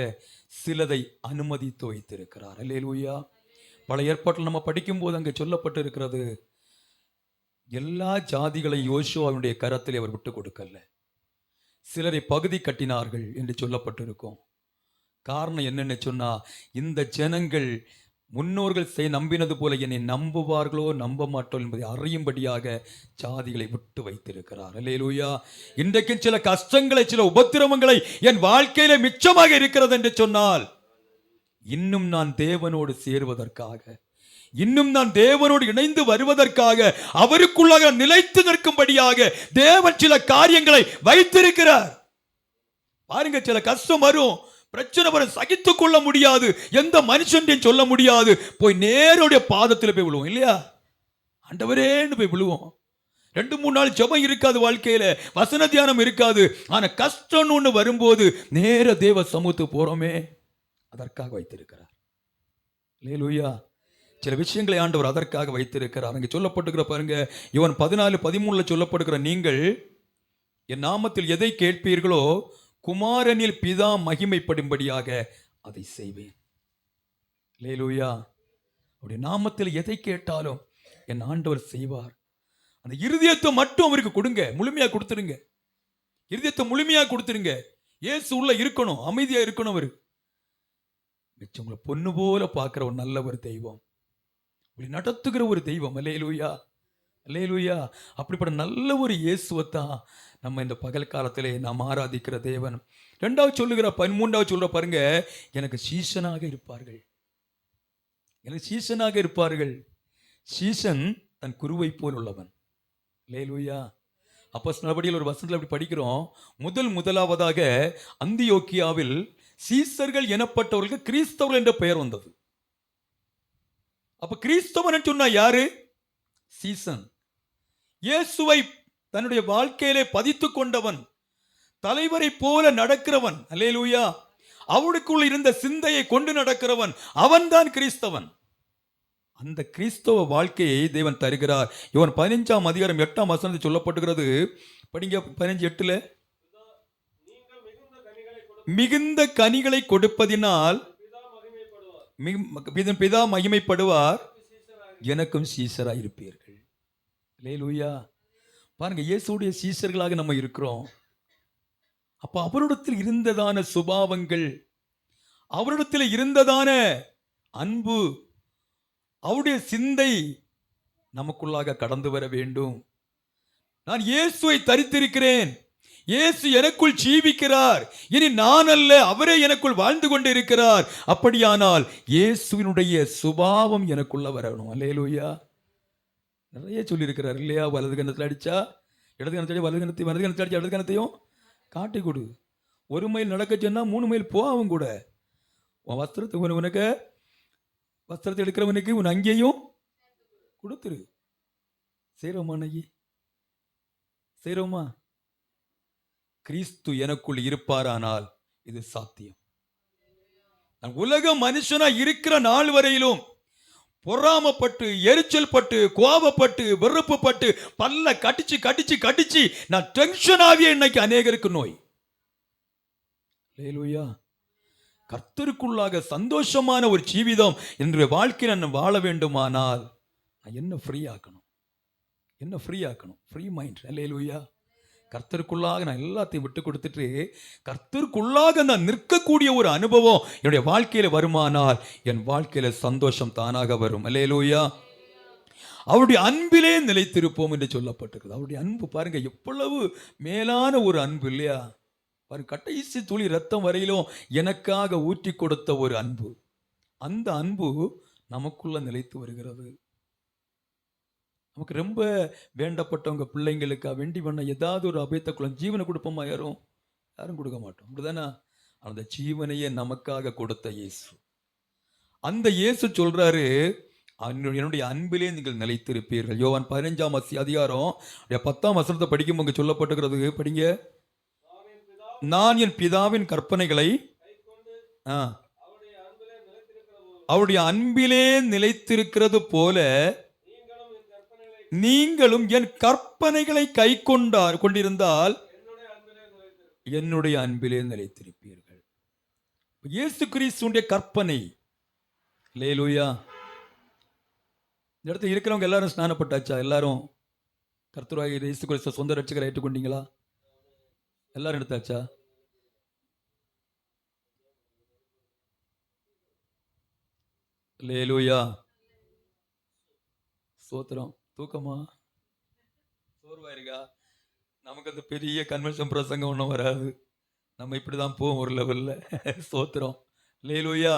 சிலதை அனுமதித்து வைத்திருக்கிறார். அல்லேலூயா. பல ஏற்பாட்டில் நம்ம படிக்கும்போது அங்கே சொல்லப்பட்டு இருக்கிறது, எல்லா ஜாதிகளையும் யோசுவாவுடைய கரத்தில் அவர் விட்டு கொடுக்கல, சிலரை பகுதி கட்டினார்கள் என்று சொல்லப்பட்டிருக்கும். காரணம் என்னன்னு சொன்னா, இந்த ஜனங்கள் முன்னோர்கள் நம்பினது போல என்னை நம்புவார்களோ நம்ப மாட்டோம் என்பதை அறியும்படியாக ஜாதிகளை விட்டு வைத்திருக்கிறார். அல்லேலூயா. இன்றைக்கு சில கஷ்டங்களை, சில உபத்திரவங்களை என் வாழ்க்கையில மிச்சமாக இருக்கிறது என்று சொன்னால், இன்னும் நான் தேவனோடு சேருவதற்காக, இன்னும் நான் தேவனோடு இணைந்து வருவதற்காக, அவருக்குள்ளாக நிலைத்து நிற்கும்படியாக தேவன் சில காரியங்களை வைத்திருக்கிறார். பாருங்க, சில கஷ்டம் வரும், பிரச்சனை வரும், சகித்துக் கொள்ள முடியாது, எந்த மனுஷன் சொல்ல முடியாது, போய் நேருடைய பாதத்தில் போய் விழுவோம் இல்லையா? ஆண்டவரேன்னு போய் விழுவோம். 2-3 நாள் ஜெபம் இருக்காது, வாழ்க்கையில வசன தியானம் இருக்காது. ஆனா கஷ்டம்னு ஒண்ணு வரும்போது நேர தேவ சமூகத்துக்கு போறோமே, அதற்காக வைத்திருக்கிறார். அல்லேலூயா. சில விஷயங்களை ஆண்டவர் அதற்காக வைத்திருக்கிறார். அங்கே சொல்லப்பட்டிருக்கிற பாருங்க, யோவான் 14:13 சொல்லப்படுகிற, நீங்கள் என் நாமத்தில் எதை கேட்பீர்களோ குமாரனில் பிதா மகிமைப்படும்படியாக அதை செய்வேன். அல்லேலூயா. அவருடைய நாமத்தில் எதை கேட்டாலும் என் ஆண்டவர் செய்வார். அந்த இருதயத்தை மட்டும் அவருக்கு கொடுங்க, முழுமையா கொடுத்துருங்க. இருதயத்தை முழுமையா கொடுத்துருங்க. இயேசு உள்ள இருக்கணும், அமைதியா இருக்கணும். அவரு உங்களை பொண்ணு போல பார்க்கிற ஒரு நல்ல ஒரு தெய்வம், நடத்துகிற ஒரு தெய்வம். அல்லேலூயா. அல்லேலூயா. அப்படிப்பட்ட நல்ல ஒரு இயேசுவைத்தான் நம்ம இந்த பகல் காலத்திலே நாம் ஆராதிக்கிற தேவன். 2வது சொல்லுகிற 13வது சொல்ற பாருங்க, எனக்கு சீசனாக இருப்பார்கள், எனக்கு சீசனாக இருப்பார்கள். சீசன் தன் குருவை போல் உள்ளவன். அல்லேலூயா. அப்போஸ்தலர் நடபடியில் ஒரு வசனத்தில் அப்படி படிக்கிறோம், முதலாவதாக அந்தியோக்கியாவில் சீசர்கள் எனப்பட்டவர்களுக்கு கிறிஸ்தவர்கள் என்ற பெயர் வந்தது. அப்ப கிறிஸ்தவன் சொன்னா யாரு? சீசன். இயேசுவை தன்னுடைய வாழ்க்கையிலே பதித்து கொண்டவன், தலைவரை போல நடக்கிறவன். அல்லேலூயா. அவனுக்குள் இருந்த சிந்தையை கொண்டு நடக்கிறவன், அவன்தான் கிறிஸ்தவன். அந்த கிறிஸ்தவ வாழ்க்கையை தேவன் தருகிறார். இவன் 15ஆம் அதிகாரம் 8ஆம் வசனத்தில் சொல்லப்பட்டுகிறது. படிங்க 15:8. மிகுந்த கனிகளை கொடுப்பதினால் பிதா மகிமைப்படுவார், எனக்கும் சீசராய் இருப்பீர்கள். அல்லேலூயா. பாருங்க, இயேசுடைய சீசர்களாக நம்ம இருக்கிறோம். அப்ப அவரிடத்தில் இருந்ததான சுபாவங்கள், அவரிடத்தில் இருந்ததான அன்பு, அவருடைய சிந்தை நமக்குள்ளாக கடந்து வர வேண்டும். நான் இயேசுவை தரித்திருக்கிறேன், இயேசு எனக்குள் ஜீவிக்கிறார், இனி நான் அல்ல, அவரே எனக்குள் வாழ்ந்து கொண்டு இருக்கிறார். அப்படியானால் இயேசுவினுடைய சுபாவம் எனக்குள்ள வரணும். அல்லேலூயா. நிறைய சொல்லியிருக்கிறார் இல்லையா? வலது கணத்தில் அடிச்சா இடது கணத்தில் வலது கணத்தை, வலது கணத்தில் அடிச்சா இடது கணத்தையும் காட்டி கொடு. 1 மைல் நடக்க சொன்னா 3 மைல் போவும் கூட. உன் வஸ்திரத்தை, உனக்கு வஸ்திரத்தை எடுக்கிறவனுக்கு உன் அங்கேயும் கொடுத்துரு. செய்றோமா? அன்னைக்கு செய்றோமா? கிறிஸ்து எனக்குள் இருப்பாரானால் இது சாத்தியம். நான் உலக மனுஷனா இருக்கிற நாள் வரையிலும் பொறாமப்பட்டு, எரிச்சல் பட்டு, கோபப்பட்டு, வெறுப்பு பட்டு, பல்ல கடிச்சு கடிச்சு கடிச்சு நான் டென்ஷன் ஆகிய இன்னைக்கு அநேகருக்கு நோய். அல்லேலூயா. கர்த்தருக்குள்ளாக சந்தோஷமான ஒரு ஜீவிதம் என்ற வாழ்க்கையில் நான் வாழ வேண்டுமானால் நான் என்ன ஃப்ரீ ஆக்கணும்? என்ன ஃப்ரீ ஆக்கணும்? Free mind. அல்லேலூயா. கர்த்தருக்குள்ளாக நான் எல்லாத்தையும் விட்டு கொடுத்துட்டு கர்த்தருக்குள்ளாக நான் நிற்கக்கூடிய ஒரு அனுபவம் என்னுடைய வாழ்க்கையில வருமானால் என் பால்க்கையில சந்தோஷம் தானாக வரும். அல்லேலூயா. அவருடைய அன்பிலே நிலைத்திருப்போம் என்று சொல்லப்பட்டிருக்கிறது. அவருடைய அன்பு பாருங்க எவ்வளவு மேலான ஒரு அன்பு இல்லையா? பாருங்க, கடைசி துளி ரத்தம் வரையிலும் எனக்காக ஊற்றி கொடுத்த ஒரு அன்பு. அந்த அன்பு நமக்குள்ள நிலைத்து வருகிறது. நமக்கு ரொம்ப வேண்டப்பட்டவங்க பிள்ளைங்களுக்கா வேண்டி பண்ண ஏதாவது ஒரு அபயத்தக்குள்ள ஜீவனை கொடுப்போமா? யாரும் கொடுக்க மாட்டோம், அப்படிதானே? அந்த ஜீவனையே நமக்காக கொடுத்த இயேசு, அந்த இயேசு சொல்றாரு, என்னுடைய அன்பிலே நீங்கள் நிலைத்திருப்பீர்கள். யோவான் 15ஆம் அதிகாரம் 10ஆம் வசனத்தை படிக்கும்போது சொல்லப்பட்டிருக்கிறது. படிங்க. நான் என் பிதாவின் கற்பனைகளை அவருடைய அன்பிலே நிலைத்திருக்கிறது போல நீங்களும் என் கற்பனைகளை கை கொண்டிருந்தால் என்னுடைய அன்பிலே நிலைத்திருப்பீர்கள். இயேசு கிறிஸ்துவின் கற்பனை. அல்லேலூயா. இந்த இடத்துல இருக்கிறவங்க எல்லாரும் ஸ்நானப்பட்டாச்சா? எல்லாரும் கர்த்தராகிய இயேசு கிறிஸ்துவை சொந்த ரட்சகரை ஏற்றுக்கொண்டீங்களா? எல்லாரும் எடுத்தாச்சா? அல்லேலூயா. ஸ்தோத்திரம். தூக்கமா? சோர்வாயிருக்கா? நமக்கு அந்த பெரிய கன்வென்ஷன் பிரசங்கம் ஒன்றும் வராது, நம்ம இப்படிதான் போவோம் ஒரு லெவல்ல. ஸ்தோத்திரம். அல்லேலூயா.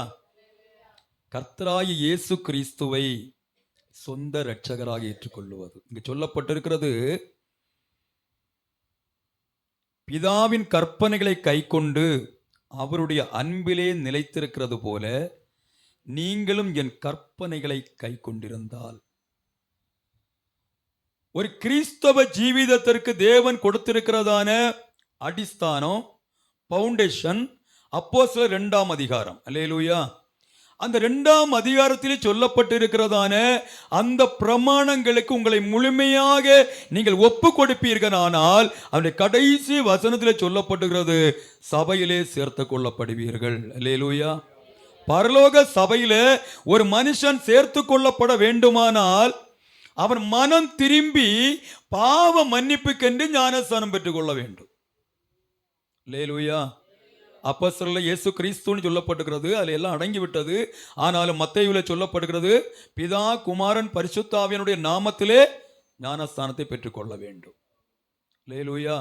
கர்த்தராகிய இயேசு கிறிஸ்துவை சொந்த இரட்சகராக ஏற்றுக்கொள்ளுவது. இங்கு சொல்லப்பட்டிருக்கிறது, பிதாவின் கற்பனைகளை கை கொண்டு அவருடைய அன்பிலே நிலைத்திருக்கிறது போல நீங்களும் என் கற்பனைகளை கை கொண்டிருந்தால். ஒரு கிறிஸ்தவ ஜீவிதத்திற்கு தேவன் கொடுத்திருக்கிறதான அடிஸ்தானம், பவுண்டேஷன் அப்போஸ்தலர் 2ஆம் அதிகாரம். அல்லேலூயா. அந்த 2ஆம் அதிகாரத்திலே சொல்லப்பட்டிருக்கிறதான அந்த பிரமாணங்களுக்கு உங்களை முழுமையாக நீங்கள் ஒப்பு கொடுப்பீர்களானால் அவருடைய கடைசி வசனத்திலே சொல்லப்பட்டிருக்கிறது, சபையிலே சேர்த்து கொள்ளப்படுவீர்கள். அல்லேலூயா. பரலோக சபையில ஒரு மனுஷன் சேர்த்து கொள்ளப்பட வேண்டுமானால் அவன் மனம் திரும்பி பாவ மன்னிப்புக்கென்று ஞானஸ்நானம் பெற்றுக் கொள்ள வேண்டும். அல்லேலூயா. அப்போஸ்தலர் இயேசு கிறிஸ்துன்னு சொல்லப்பட்டிருக்கிறது, அதுல எல்லாம் அடங்கி விட்டது. ஆனாலும் மத்தேயுவிலே சொல்லப்படுகிறது, பிதா குமாரன் பரிசுத்த ஆவியானுடைய நாமத்திலே ஞானஸ்தானத்தை பெற்றுக்கொள்ள வேண்டும். அல்லேலூயா.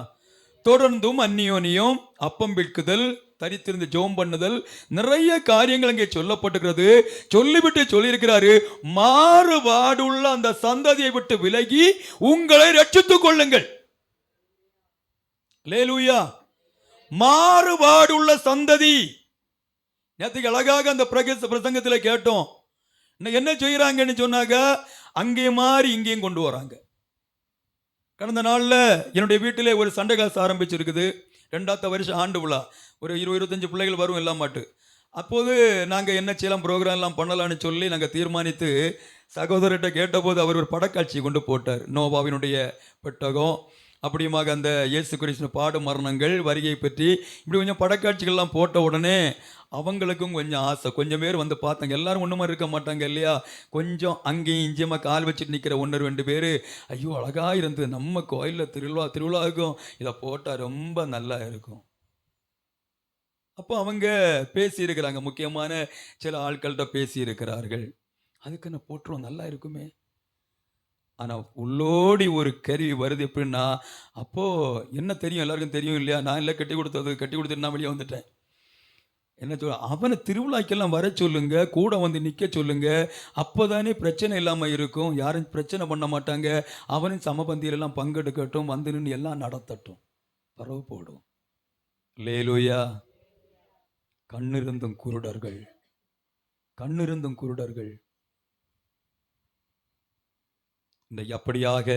தொடர்ந்தும் அந்நியோனியம், அப்பம் பிட்குதல், தரித்திருந்து ஜெபம் பண்ணுதல், நிறைய காரியங்கள் அங்கே சொல்லப்பட்டிருக்கிறது. சொல்லிவிட்டு சொல்லியிருக்கிறாரு, மாறுபாடுள்ள அந்த சந்ததியை விட்டு விலகி உங்களை ரட்சித்துக் கொள்ளுங்கள். அல்லேலூயா. மாறுபாடுள்ள சந்ததி. நேற்றுக்கு அழகாக அந்த பிரசங்கத்தில் கேட்டோம். என்ன செய்யறாங்கன்னு சொன்னாங்க, அங்கே மாறி இங்கேயும் கொண்டு வராங்க. கடந்த நாளில் என்னுடைய வீட்டிலே ஒரு சண்டை கிளாஸ் ஆரம்பிச்சிருக்குது. 2வது வருஷம் ஆண்டு விழா. ஒரு 20-25 பிள்ளைகள் வரும் எல்லாம் மாட்டு. அப்போது நாங்கள் என்ன செய்யலாம், ப்ரோக்ராம் எல்லாம் பண்ணலான்னு சொல்லி நாங்கள் தீர்மானித்து சகோதரர்கிட்ட கேட்டபோது அவர் ஒரு படக்காட்சி கொண்டு போட்டார். நோவாவினுடைய பெட்டகம், அப்படியுமாக அந்த இயேசு கிறிஸ்து பாடு மரணங்கள் வருகை பற்றி இப்படி கொஞ்சம் படக்காட்சிகள்லாம் போட்ட உடனே அவங்களுக்கும் கொஞ்சம் ஆசை. கொஞ்சம் பேர் வந்து பார்த்தாங்க. எல்லாரும் ஒன்று மாதிரி இருக்க மாட்டாங்க இல்லையா? கொஞ்சம் அங்கேயும் இங்கேயுமா கால் வச்சுட்டு நிற்கிற 1-2 பேர், ஐயோ அழகாக இருந்து நம்ம கோயிலில் திருவிழாவுக்கும் இதை போட்டால் ரொம்ப நல்லா இருக்கும். அப்போ அவங்க பேசியிருக்கிறாங்க, முக்கியமான சில ஆட்கள்கிட்ட பேசியிருக்கிறார்கள். அதுக்கு நான் போட்டுருவோம், நல்லா இருக்குமே. ஆனால் உள்ளோடி ஒரு கருவி வருது. எப்படின்னா, அப்போது என்ன தெரியும், எல்லாருக்கும் தெரியும் இல்லையா? நான் இல்லை கட்டி கொடுத்துட்டு நான் வெளியே வந்துட்டேன். என்ன சொல்ல, அவனை திருவிழாக்கெல்லாம் வர சொல்லுங்க, கூட வந்து நிற்க சொல்லுங்க. அப்போ தானே பிரச்சனை இல்லாமல் இருக்கும். யாரும் பிரச்சனை பண்ண மாட்டாங்க. அவனும் சமபந்தியிலெல்லாம் பங்கெடுக்கட்டும், வந்து நின்று எல்லாம் நடத்தட்டும், பரவு போடும். லேலூயா. கண்ணிருந்தும் குருடர்கள் இந்த அப்படியாக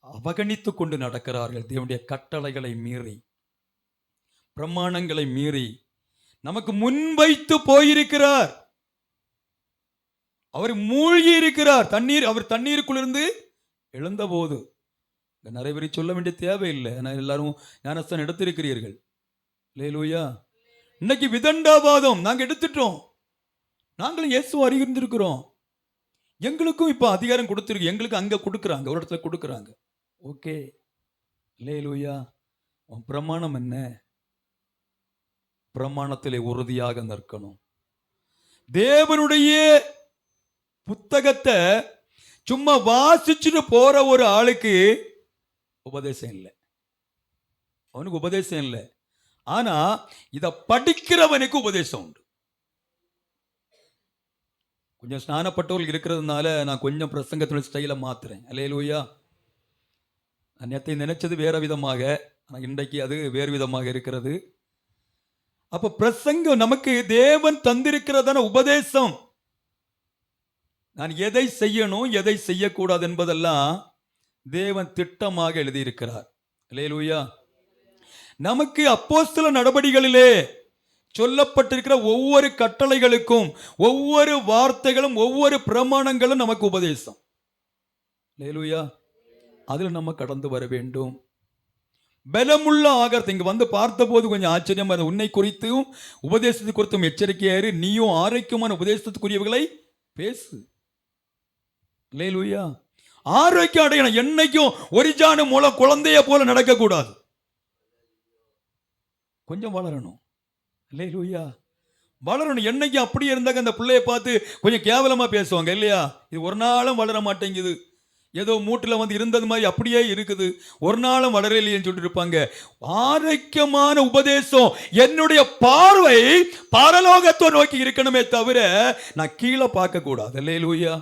அவகணித்து கொண்டு நடக்கிறார்கள். தேவனுடைய கட்டளைகளை மீறி, பிரமாணங்களை மீறி நமக்கு முன்வைத்து போயிருக்கிறார். அவர் மூழ்கி இருக்கிறார். அவர் தண்ணீருக்குள்ளிருந்து எழுந்தபோது நிறைய பேரை சொல்ல வேண்டிய தேவையில்லை. எல்லாரும் ஞானஸ்தானம் எடுத்திருக்கிறீர்கள். லேலூயா. இன்னைக்கு விதண்டாவாதம் நாங்கள் எடுத்துட்டோம். நாங்களும் இயேசு அறிந்திருக்கிறோம். எங்களுக்கும் இப்போ அதிகாரம் கொடுத்துருக்கு. எங்களுக்கு அங்கே கொடுக்குறாங்க, ஒரு இடத்துல கொடுக்குறாங்க. ஓகே, லேலூயா. உன் பிரமாணம் என்ன? பிரமாணத்திலே உறுதியாக நிற்கணும். தேவனுடைய புத்தகத்தை சும்மா வாசிச்சுட்டு போற ஒரு ஆளுக்கு உபதேசம் இல்லை. அவனுக்கு உபதேசம் இல்லை. ஆனா இதை படிக்கிறவனுக்கு உபதேசம் உண்டு. கொஞ்சம் ஸ்நானப்பட்டவர்கள் இருக்கிறதுனால நான் கொஞ்சம் பிரசங்கத்தினுடைய ஸ்டைலை மாத்துறேன். அல்லேலூயா. நான் நேற்றை நினைச்சது வேற விதமாக, ஆனால் இன்றைக்கு அது வேறு விதமாக இருக்கிறது. அப்போ பிரசங்கம் நமக்கு தேவன் தந்திருக்கிறதான உபதேசம். நான் எதை செய்யணும், எதை செய்யக்கூடாது என்பதெல்லாம் தேவன் திட்டமாக எழுதியிருக்கிறார். அல்லேலூயா. நமக்கு அப்போஸ்தல நடபடிகளிலே சொல்லப்பட்டிருக்கிற ஒவ்வொரு கட்டளைகளுக்கும், ஒவ்வொரு வார்த்தைகளும், ஒவ்வொரு பிரமாணங்களும் நமக்கு உபதேசம். அல்லேலூயா. அதில் நம்ம கடந்து வர வேண்டும். பலமுள்ள ஆகாரத்தை இங்க வந்து பார்த்தபோது கொஞ்சம் ஆச்சரியமா, உன்னை குறித்தும் உபதேசத்தை குறித்தும் எச்சரிக்கையாரு, நீயும் ஆரோக்கியமான உபதேசத்துக்குரியவர்களை பேசு. அல்லேலூயா. ஆரோக்கியம் அடையணும். என்னைக்கும் ஒரு ஜானு மூலம் குழந்தைய போல நடக்கக்கூடாது. கொஞ்சம் வளரணும். அல்லேலூயா. வளரணும். என்னைக்கு அப்படியே இருந்தாங்க அந்த பிள்ளைய பார்த்து கொஞ்சம் கேவலமா பேசுவாங்க இல்லையா? இது ஒரு நாளும் வளர மாட்டேங்குது, ஏதோ மூட்டில் வந்து இருந்தது மாதிரி அப்படியே இருக்குது, ஒரு நாளும் வளரலையேன்னு சொல்லிட்டு இருப்பாங்க. ஆரோக்கியமான உபதேசம், என்னுடைய பார்வை பரலோகத்தை நோக்கி இருக்கணுமே தவிர நான் கீழே பார்க்க கூடாது. அல்லேலூயா.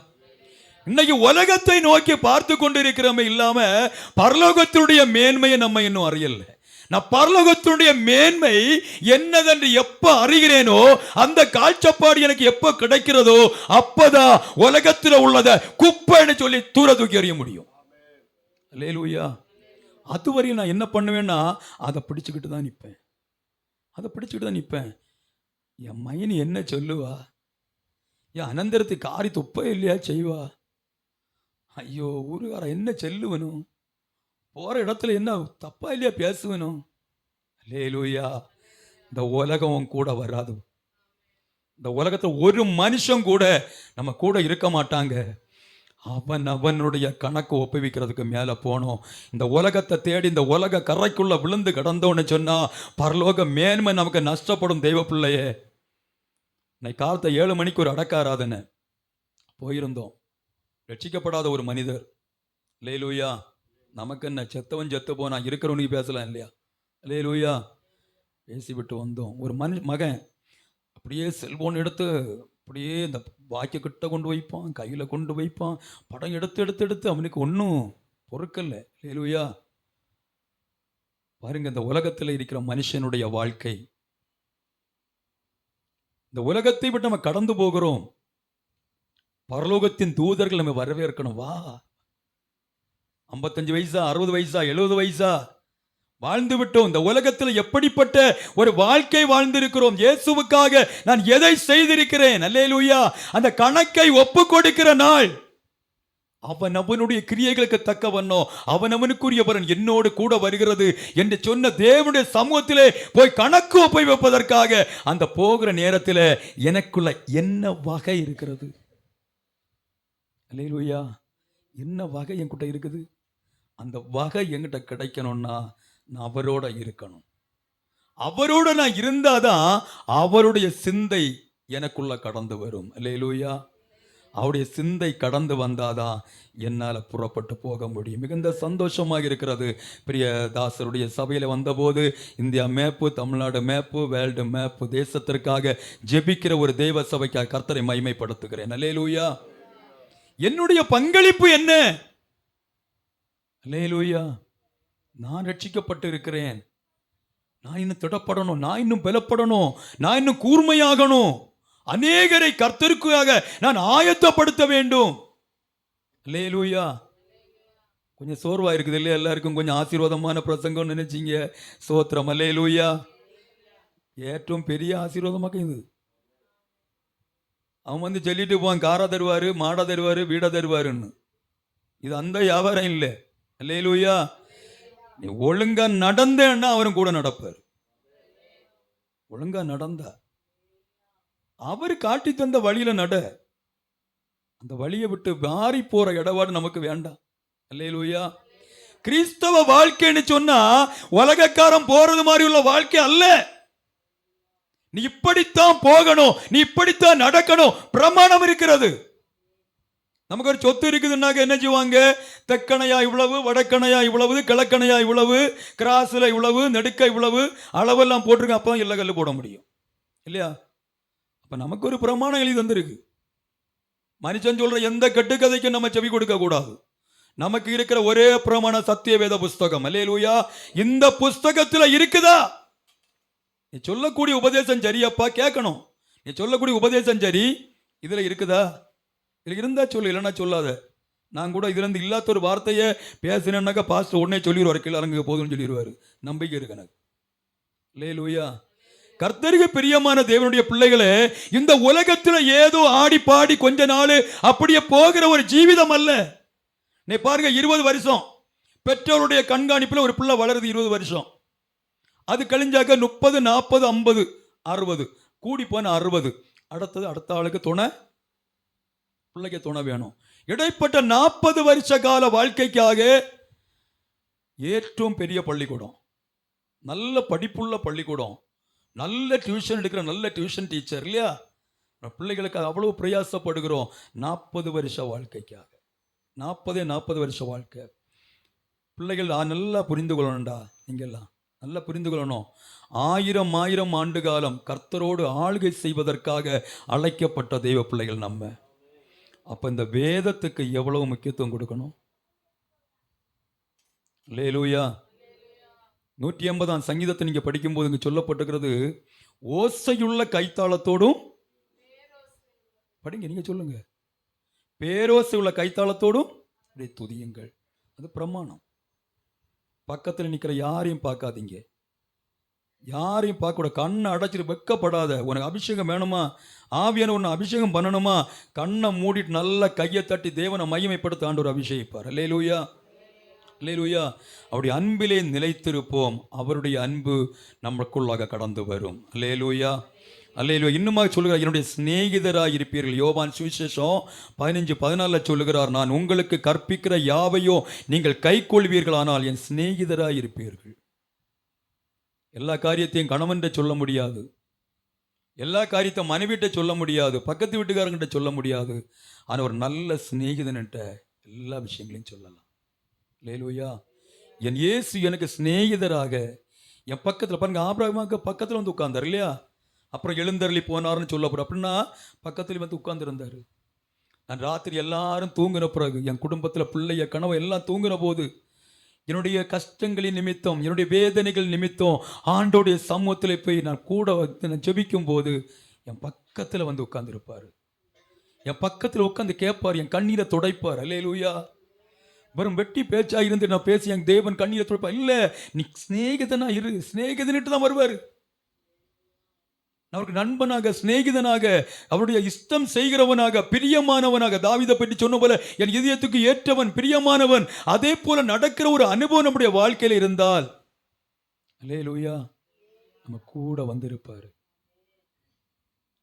இன்னைக்கு உலகத்தை நோக்கி பார்த்து கொண்டு இருக்கிறோமே இல்லாம பரலோகத்தினுடைய மேன்மையை நம்ம இன்னும் அறியல. நான் பரலோகத்தினுடைய மேன்மை என்னதென்று எப்ப அறிகிறேனோ, அந்த காட்சப்பாடு எனக்கு எப்ப கிடைக்கிறதோ, அப்பதான் உலகத்தில் உள்ளத குப்பைன்னு சொல்லி தூர தூக்கி எறிய முடியும். அல்லேலூயா. அதுவரையும் நான் என்ன பண்ணுவேன்னா, அதை பிடிச்சுக்கிட்டு தான் நிற்பேன். என் மைனி என்ன சொல்லுவா, என் அனந்தரத்து காரி துப்ப இல்லையா செய்வா, ஐயோ ஊருகார என்ன செல்லுவனும், போற இடத்துல என்ன தப்பா இல்லையா பேசுவனும். அல்லேலூயா. இந்த உலகம் கூட வராது. இந்த உலகத்தில் ஒரு மனுஷன் கூட நம்ம கூட இருக்க மாட்டாங்க. அவனுடைய கணக்கு ஒப்புவிக்கிறதுக்கு மேலே போனோம். இந்த உலகத்தை தேடி இந்த உலக கரைக்குள்ள விழுந்து கிடந்தோன்னு சொன்னா பரலோக மேன்மை நமக்கு நஷ்டப்படும். தெய்வ பிள்ளையே, இன்னைக்கு காலத்தை 7 மணிக்கு ஒரு அடக்காராதனை போயிருந்தோம். ரட்சிக்கப்படாத ஒரு மனிதர். அல்லேலூயா. நமக்கு என்ன, செத்தவன் செத்து போனா, இருக்கிறவனுக்கு பேசலாம் இல்லையா? அல்லேலூயா. பேசிவிட்டு வந்தோம். ஒரு மகன் அப்படியே செல்போன் எடுத்து அப்படியே இந்த வாக்கிக்கிட்ட கொண்டு வைப்பான், கையில் கொண்டு வைப்பான், படம் எடுத்து அவனுக்கு ஒன்றும் பொறுக்கல்ல. அல்லேலூயா. பாருங்க, இந்த உலகத்தில் இருக்கிற மனுஷனுடைய வாழ்க்கை, இந்த உலகத்தை விட்டு நம்ம கடந்து போகிறோம். பரலோகத்தின் தூதர்கள் நம்ம வரவேற்கணும். வா, 55 வயசா, 60 வயசா, 70 வயசா வாழ்ந்து விட்டோம். இந்த உலகத்தில் எப்படிப்பட்ட ஒரு வாழ்க்கை வாழ்ந்திருக்கிறோம். இயேசுவுக்காக நான் எதை செய்திருக்கிறேன்? அல்லேலூயா. அந்த கணக்கை ஒப்பு கொடுக்கிற நாள் அவன் அவனுடைய கிரியைகளுக்கு தக்கவனோ அவன் அவனுக்குரிய பலன் என்னோடு கூட வருகிறது என்று சொன்ன தேவனுடைய சமூகத்திலே போய் கணக்கு ஒப்பை வைப்பதற்காக அந்த போகிற நேரத்தில் எனக்குள்ள என்ன வகை இருக்கிறது? அல்லேலூயா. என்ன வகை என்கிட்ட இருக்குது? அந்த வகை என்கிட்ட கிடைக்கணும்னா நான் அவரோட இருக்கணும். அவரோட நான் இருந்தாதான் அவருடைய சிந்தை எனக்குள்ள கடந்து வரும். அல்லேலூயா. அவருடைய சிந்தை கடந்து வந்தாதான் என்னால் புறப்பட்டு போக முடியும். மிகுந்த சந்தோஷமாக இருக்கிறது. பிரிய தாசருடைய சபையில் வந்தபோது India map, Tamil Nadu map, world map தேசத்திற்காக ஜெபிக்கிற ஒரு தெய்வ சபைக்காக கர்த்தரை மகிமைப்படுத்துகிறேன். அல்லேலூயா. என்னுடைய பங்களிப்பு என்ன? அல்லேலூயா. நான் ரட்சிக்கப்பட்டு இருக்கிறேன். நான் இன்னும் திடப்படணும், நான் இன்னும் பலப்படணும், நான் இன்னும் கூர்மையாகணும். அநேகரை கர்த்தருக்காக நான் ஆயத்தப்படுத்த வேண்டும். அல்லேலூயா. கொஞ்சம் சோர்வா இருக்குது இல்லையா? எல்லாருக்கும் கொஞ்சம் ஆசீர்வாதமான பிரசங்கம் நினைச்சீங்க. சோத்திரம். அல்லேலூயா. ஏற்றும் பெரிய ஆசீர்வாதமாக இது. அவன் வந்து சொல்லிட்டு போவான், காரா தருவாரு, மாடா தருவாரு, வீடா தருவாருன்னு. இது அந்த வியாபாரம் இல்லை. அல்லேலூயா. நீ ஒழுங்கா நடந்தேன்னா அவரும் கூட நடப்பார். ஒழுங்கா நடந்தா அவர் காட்டி தந்த வழியில நட. அந்த வழியை விட்டு மாறி போற இடவாடு நமக்கு வேண்டாம். அல்லேலூயா. கிறிஸ்தவ வாழ்க்கைன்னு சொன்னா உலகக்காரன் போறது மாதிரி உள்ள வாழ்க்கை அல்ல. நீ இப்படித்தான் போகணும், நீ இப்படித்தான் நடக்கணும். பிரமாணம் இருக்கிறது. நமக்கு ஒரு சொத்து இருக்குதுன்னாக்க என்ன செய்வாங்க? தெக்கணையா இவ்வளவு, வடக்கணையா இவ்வளவு, கிழக்கணையா இவ்வளவு, கிராஸ்ல இவ்வளவு, நெடுக்க இவ்வளவு அளவெல்லாம் போட்டிருக்க. அப்பதான் எல்லா கல்லு போட முடியும் இல்லையா? அப்ப நமக்கு ஒரு பிரமாணம் எழுதி தந்திருக்கு. மனுஷன் சொல்ற எந்த கட்டுக்கதைக்கும் நம்ம செவி கொடுக்க கூடாது. நமக்கு இருக்கிற ஒரே பிரமாண சத்திய வேத புஸ்தகம். அல்லேலூயா. இந்த புஸ்தகத்துல இருக்குதா? நீ சொல்லக்கூடிய உபதேசம் சரியப்பா கேட்கணும். நீ சொல்லக்கூடிய உபதேசம் சரி, இதுல இருக்குதா? இதுல இருந்தா சொல்லு, இல்லைன்னா சொல்லாத. நான் கூட இதுல இருந்து இல்லாத ஒரு வார்த்தையை பேசினேன்னாக்கா பாஸ்டர் உடனே சொல்லிடுவார், கீழே இறங்க போதும்னு சொல்லிடுவாரு. நம்பிக்கை இருக்கு எனக்கு. அல்லேலூயா. கர்த்தருக்கு பிரியமான தேவனுடைய பிள்ளைகளே, இந்த உலகத்துல ஏதோ ஆடி பாடி கொஞ்ச நாள் அப்படியே போகிற ஒரு ஜீவிதம் அல்ல. நீ பாருங்க, 20 வருஷம் பெற்றோருடைய கண்காணிப்புல ஒரு பிள்ளை வளருது. 20 வருஷம் அது கழிஞ்சாக்க 30, 40, 50, 60 கூடி போன 60. அடுத்தது அடுத்த ஆளுக்கு துணை, பிள்ளைக்கு துணை வேணும். இடைப்பட்ட 40 வருஷ கால வாழ்க்கைக்காக ஏற்றும் பெரிய பள்ளிக்கூடம், நல்ல படிப்புள்ள பள்ளிக்கூடம், நல்ல டியூஷன் எடுக்கிற நல்ல டியூஷன் டீச்சர் இல்லையா? பிள்ளைகளுக்கு அவ்வளவு பிரயாசப்படுகிறோம். 40 வருஷ வாழ்க்கைக்காக. 40 வருஷ வாழ்க்கை. பிள்ளைகள் நல்லா புரிந்து கொள்ளணும்டா. நீங்கெல்லாம் நல்லா புரிந்து கொள்ளணும். 1000 ஆண்டு காலம் கர்த்தரோடு ஆளுகை செய்வதற்காக அழைக்கப்பட்ட தெய்வ பிள்ளைகள் நம்ம. அப்ப இந்த வேதத்துக்கு எவ்வளவு முக்கியத்துவம் கொடுக்கணும்? அல்லேலூயா. 180ஆம் சங்கீதத்தை நீங்க படிக்கும்போது இங்க சொல்லப்பட்டிருக்கிறது, ஓசையுள்ள கைத்தாளத்தோடும் படிங்க, நீங்க சொல்லுங்க, பேரோசை உள்ள கைத்தாளத்தோடும் துதியுங்கள். அது பிரமாணம். பக்கத்தில் நிற்கிற யாரையும் பார்க்காதீங்க, யாரையும் பார்க்க, கண்ணை அடைச்சிட்டு வெக்கப்படாத. உனக்கு அபிஷேகம் வேணுமா, ஆவியான உன்னை அபிஷேகம் பண்ணணுமா, கண்ணை மூடிட்டு நல்லா கையை தட்டி தேவனை மகிமைப்படுத்த ஆண்டவர் அபிஷேகிப்பார். அல்லேலூயா. அல்லேலூயா. அவருடைய அன்பிலே நிலைத்திருப்போம். அவருடைய அன்பு நமக்குள்ளாக கடந்து வரும். அல்லேலூயா. அல்லேலூயா. இன்னுமாக சொல்லுகிறார், என்னுடைய சிநேகிதராக இருப்பீர்கள். யோவான் சுவிசேஷம் 15:14 சொல்லுகிறார், நான் உங்களுக்கு கற்பிக்கிற யாவையோ நீங்கள் கை கொள்வீர்களானால் என் சிநேகிதராக இருப்பீர்கள். எல்லா காரியத்தையும் கணவன்கிட்ட சொல்ல முடியாது, எல்லா காரியத்தை மனைவிட்ட சொல்ல முடியாது, பக்கத்து வீட்டுக்காரங்கிட்ட சொல்ல முடியாது. ஆனால் ஒரு நல்ல சிநேகிதன்கிட்ட எல்லா விஷயங்களையும் சொல்லலாம். அல்லேலூயா. என் இயேசு எனக்கு சிநேகிதராக என் பக்கத்தில், பாருங்க, ஆபிரகாமுக்கு பக்கத்தில் வந்து உட்கார்ந்தார் இல்லையா? அப்புறம் எழுந்தருளி போனார்னு சொல்லப்படும். அப்படின்னா பக்கத்தில் வந்து உட்கார்ந்துருந்தார். நான் ராத்திரி எல்லாரும் தூங்கின பிறகு, என் குடும்பத்தில் பிள்ளைய கனவை எல்லாம் தூங்கின போது, என்னுடைய கஷ்டங்களின் நிமித்தம், என்னுடைய வேதனைகள் நிமித்தம் ஆண்டோடைய சமூகத்தில் போய் நான் கூட நான் ஜெபிக்கும் போது என் பக்கத்தில் வந்து உட்கார்ந்துருப்பார். என் பக்கத்தில் உட்காந்து கேட்பார், என் கண்ணீரை துடைப்பார். அல்லேலூயா. வெறும் வெட்டி பேச்சா இருந்து நான் பேசி என் தேவன் கண்ணீரை துடைப்பா இல்ல, நீ சிநேகிதனா இரு. சிநேகிதனிட்டு தான் வருவாரு. அவருக்கு நண்பனாக, சிநேகிதனாக, அவருடைய இஷ்டம் செய்கிறவனாக, பிரியமானவனாக, தாவீதை பற்றி சொன்ன போல என் இதயத்துக்கு ஏற்றவன், பிரியமானவன், அதே போல நடக்கிற ஒரு அனுபவம் நம்முடைய வாழ்க்கையில இருந்தால் அல்லேலூயா, நம்ம கூட வந்திருப்பாரு.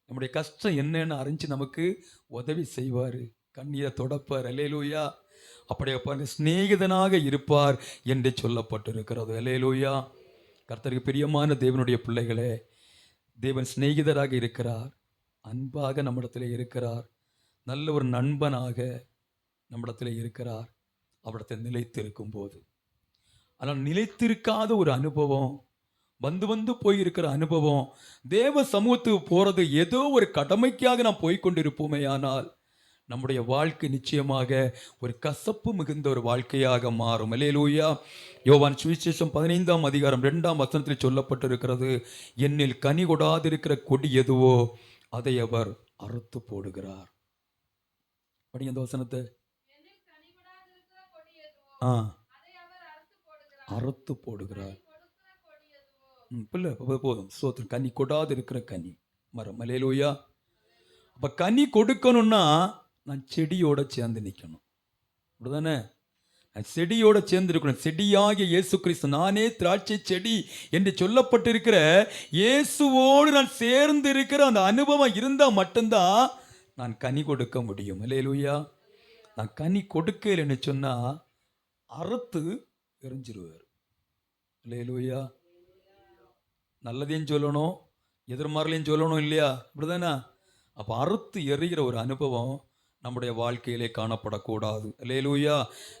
நம்முடைய கஷ்டம் என்னன்னு அறிஞ்சு நமக்கு உதவி செய்வாரு, கண்ணீரை தொடப்பார். அல்லேலூயா. அப்படியே சிநேகிதனாக இருப்பார் என்று சொல்லப்பட்டிருக்கிறது. அல்லேலூயா. கர்த்தருக்கு பிரியமான தேவனுடைய பிள்ளைகளே, தேவன் சிநேகிதராக இருக்கிறார், அன்பாக நம்மிடத்தில் இருக்கிறார், நல்ல ஒரு நண்பனாக நம்மிடத்தில் இருக்கிறார். அவரிடத்தில் நிலைத்திருக்கும் போது, ஆனால் நிலைத்திருக்காத ஒரு அனுபவம், வந்து வந்து போயிருக்கிற அனுபவம், தேவ சமூகத்துக்கு போறது ஏதோ ஒரு கடமைக்காக நாம் போய்கொண்டிருப்போமே, ஆனால் நம்முடைய வாழ்க்கை நிச்சயமாக ஒரு கசப்பு மிகுந்த ஒரு வாழ்க்கையாக மாறும். அல்லேலூயா. யோவான் சுவிசேஷம் 15ஆம் அதிகாரம் 2ஆம் வசனத்தில் சொல்லப்பட்டிருக்கிறது, என்னில் கனி கொடாதிருக்கிற கொடி எதுவோ அதை அவர் அறுத்து போடுகிறார். படிங்க அந்த வசனத்தை. அறுத்து போடுகிறார். போதும், சோத்திரம். கனி கொடாது இருக்கிற கனி மரம். அல்லேலூயா. அப்ப கனி கொடுக்கணும்னா நான் செடியோட சேர்ந்து நிற்கணும், அப்படிதானே? செடியோட சேர்ந்து இருக்கணும். செடியாகிய இயேசு கிறிஸ்து, நானே திராட்சை செடி என்று சொல்லப்பட்டிருக்கிற இயேசுவோடு நான் சேர்ந்து இருக்கிற அந்த அனுபவம் இருந்தால் மட்டும்தான் நான் கனி கொடுக்க முடியும். அல்லேலூயா. நான் கனி கொடுக்கலன்னு சொன்னா அறுத்து எரிஞ்சிருவார். அல்லேலூயா. நல்லதையும் சொல்லணும், எதிர்மாறலையும் சொல்லணும், இல்லையா? அப்படிதானே? அப்போ அறுத்து எறிகிற ஒரு அனுபவம் நம்முடைய வாழ்க்கையிலே காணப்படக்கூடாது. அல்லேலூயா.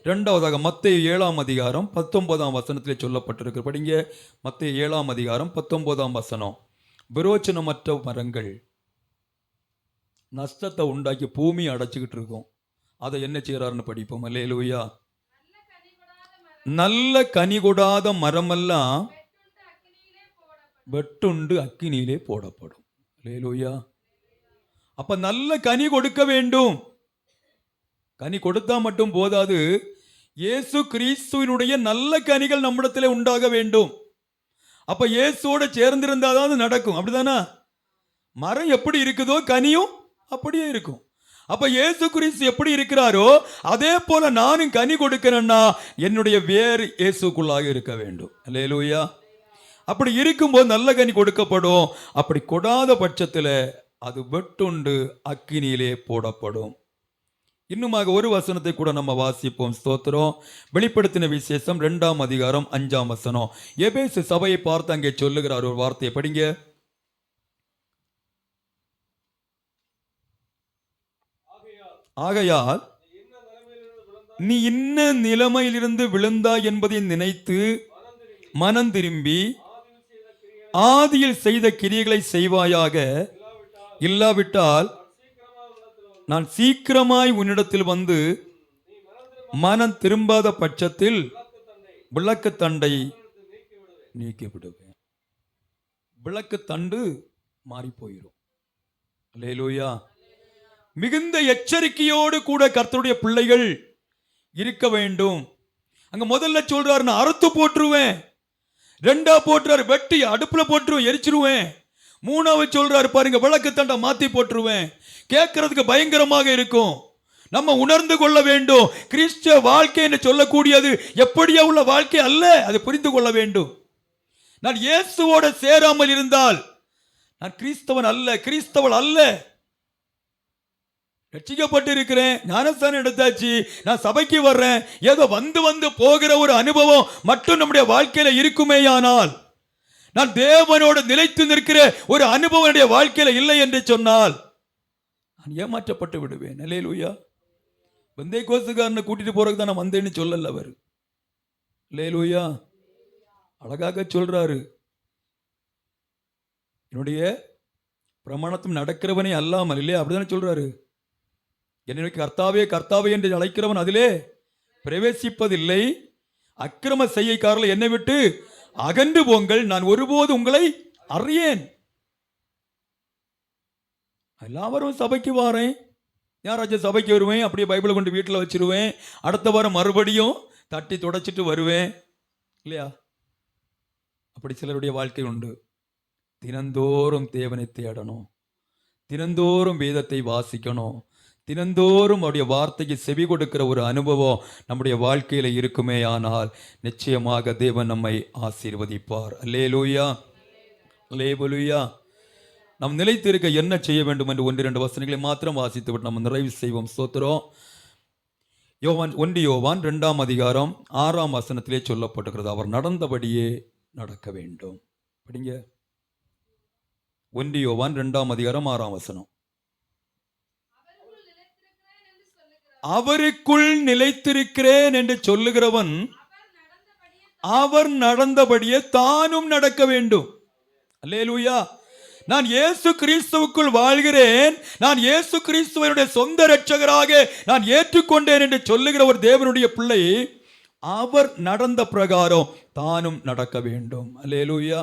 இரண்டாவதாக மத்தேயு 7ஆம் அதிகாரம் 19ஆம் வசனத்திலே சொல்லப்பட்டிருக்கு. படிங்க. மத்தேயு 7ஆம் அதிகாரம் 19ஆம் வசனம். விரோச்சனமற்ற மரங்கள் நஷ்டத்தை உண்டாக்கி பூமி அடைச்சிக்கிட்டு இருக்கும், அதை என்ன செய்யறாருன்னு படிப்போம். அல்லேலூயா. நல்ல கனி கொடாத மரமெல்லாம் வெட்டுண்டு அக்கினியிலே போடப்படும். அல்லேலூயா. அப்ப நல்ல கனி கொடுக்க வேண்டும். கனி கொடுத்தா மட்டும் போதாது, இயேசு கிறிஸ்துவினுடைய நல்ல கனிகள் நம்மிடத்தில் உண்டாக வேண்டும். அப்ப இயேசுவோட சேர்ந்திருந்தாதான் நடக்கும், அப்படிதானா? மரம் எப்படி இருக்குதோ கனியும் அப்படியே இருக்கும். அப்ப இயேசு கிறிஸ்து எப்படி இருக்கிறாரோ அதே போல நானும் கனி கொடுக்கிறேன்னா என்னுடைய வேறு இயேசுக்குள்ளாக இருக்க வேண்டும். அல்லேலூயா. அப்படி இருக்கும்போது நல்ல கனி கொடுக்கப்படும். அப்படி கொடாத பட்சத்தில் அது வெட்டுண்டு அக்கினியிலே போடப்படும். இன்னுமாக ஒரு வசனத்தை கூட நம்ம வாசிப்போம். ஸ்தோத்திரம். வெளிப்படுத்தின விசேஷம் 2ஆம் அதிகாரம் 5ஆம் வசனம். எபேசு சபையை பார்த்து அங்கே சொல்லுகிறார் ஒரு வார்த்தையை. படிங்க. ஆகையால் நீ இன்ன நிலைமையிலிருந்து விழுந்தாய் என்பதை நினைத்து மனம் திரும்பி ஆதியில் செய்த கிரியைகளை செய்வாயாக, இல்லாவிட்டால் நான் சீக்கிரமாய் உன்னிடத்தில் வந்து மனம் திரும்பாத பட்சத்தில் விளக்கு தண்டை நீக்கி விடுவேன். விளக்கு தண்டு மாறி போயிடும். அல்லேலூயா. மிகுந்த எச்சரிக்கையோடு கூட கர்த்தருடைய பிள்ளைகள் இருக்க வேண்டும். அங்க முதல்ல சொல்றாரு, நான் அறுத்து போட்டுருவேன். ரெண்டா போட்டுறாரு, வெட்டி அடுப்புல போட்டுருவேன், எரிச்சிருவேன். மூணாவது சொல்றாரு பாருங்க, விளக்கு தண்டை மாத்தி போட்டுருவேன். கேட்கறதுக்கு பயங்கரமாக இருக்கும். நம்ம உணர்ந்து கொள்ள வேண்டும், கிறிஸ்தவ வாழ்க்கை என்று சொல்லக்கூடியது எப்படியா உள்ள வாழ்க்கை அல்ல, அதை புரிந்து கொள்ள வேண்டும். நான் இயேசுவோட சேராமல் இருந்தால் நான் கிறிஸ்தவன் அல்ல, கிறிஸ்தவள் அல்ல. ரட்சிக்கப்பட்டு இருக்கிறேன், ஞானஸ்தானம் எடுத்தாச்சு, நான் சபைக்கு வர்றேன், ஏதோ வந்து வந்து போகிற ஒரு அனுபவம் மட்டும் நம்முடைய வாழ்க்கையில இருக்குமேயானால், நான் தேவனோடு நிலைத்து நிற்கிற ஒரு அனுபவம் வாழ்க்கையில இல்லை என்று சொன்னால் நான் ஏமாற்றப்பட்டு விடுவேன். அல்லேலூயா. வந்தே கோசுக்காரனை கூட்டிட்டு போறதுக்கு தான் நான் வந்தேன்னு சொல்லல அவர். அல்லேலூயா. அழகாக சொல்றாரு, என்னுடைய பிரமாணத்தும் நடக்கிறவனே அல்லாமல், இல்லையா? அப்படிதானே சொல்றாரு. என்னை கர்த்தாவே கர்த்தாவே என்று அழைக்கிறவன் அதிலே பிரவேசிப்பதில்லை. அக்கிரம செய்கைக்காரர்கள் என்னை விட்டு அகன்று போங்கள், நான் ஒருபோது உங்களை அறியேன். எல்லாரும் சபைக்கு வாரேன், ஞாயிறாச்சும் சபைக்கு வருவேன், அப்படியே பைபிளை கொண்டு வீட்டில் வச்சிருவேன், அடுத்த வாரம் மறுபடியும் தட்டி தொடச்சிட்டு வருவேன் இல்லையா? அப்படி சிலருடைய வாழ்க்கை உண்டு. தினந்தோறும் தேவனை தேடணும், தினந்தோறும் வேதத்தை வாசிக்கணும், தினந்தோறும் அவருடைய வார்த்தைக்கு செவி கொடுக்கிற ஒரு அனுபவம் நம்முடைய வாழ்க்கையில் இருக்குமே ஆனால் நிச்சயமாக தேவன் நம்மை ஆசீர்வதிப்பார். அல்லேலூயா, அல்லேலூயா. நாம் நிலைத்திருக்க என்ன செய்ய வேண்டும் என்று 1-2 வசனங்களை மாத்திரம் வாசித்து விட்டு நம்ம நிறைவு செய்வோம். ஸ்தோத்திரம். யோவான் 1 யோவான் 2ஆம் அதிகாரம் 6ஆம் வசனத்திலே சொல்லப்பட்டிருக்கிறது, அவர் நடந்தபடியே நடக்க வேண்டும். படிங்க. 1 யோவான் 2ஆம் அதிகாரம் 6ஆம் வசனம். அவருக்குள் நிலைத்திருக்கிறேன் என்று சொல்லுகிறவன் அவர் நடந்தபடியே தானும் நடக்க வேண்டும். அல்லேலூயா. நான் இயேசு கிறிஸ்துவுக்குள் வாழ்கிறேன், நான் இயேசு கிறிஸ்துவனுடைய சொந்த இரட்சகராக நான் ஏற்றுக்கொண்டேன் என்று சொல்லுகிற ஒரு தேவனுடைய பிள்ளை அவர் நடந்த பிரகாரம் தானும் நடக்க வேண்டும். அல்லேலூயா.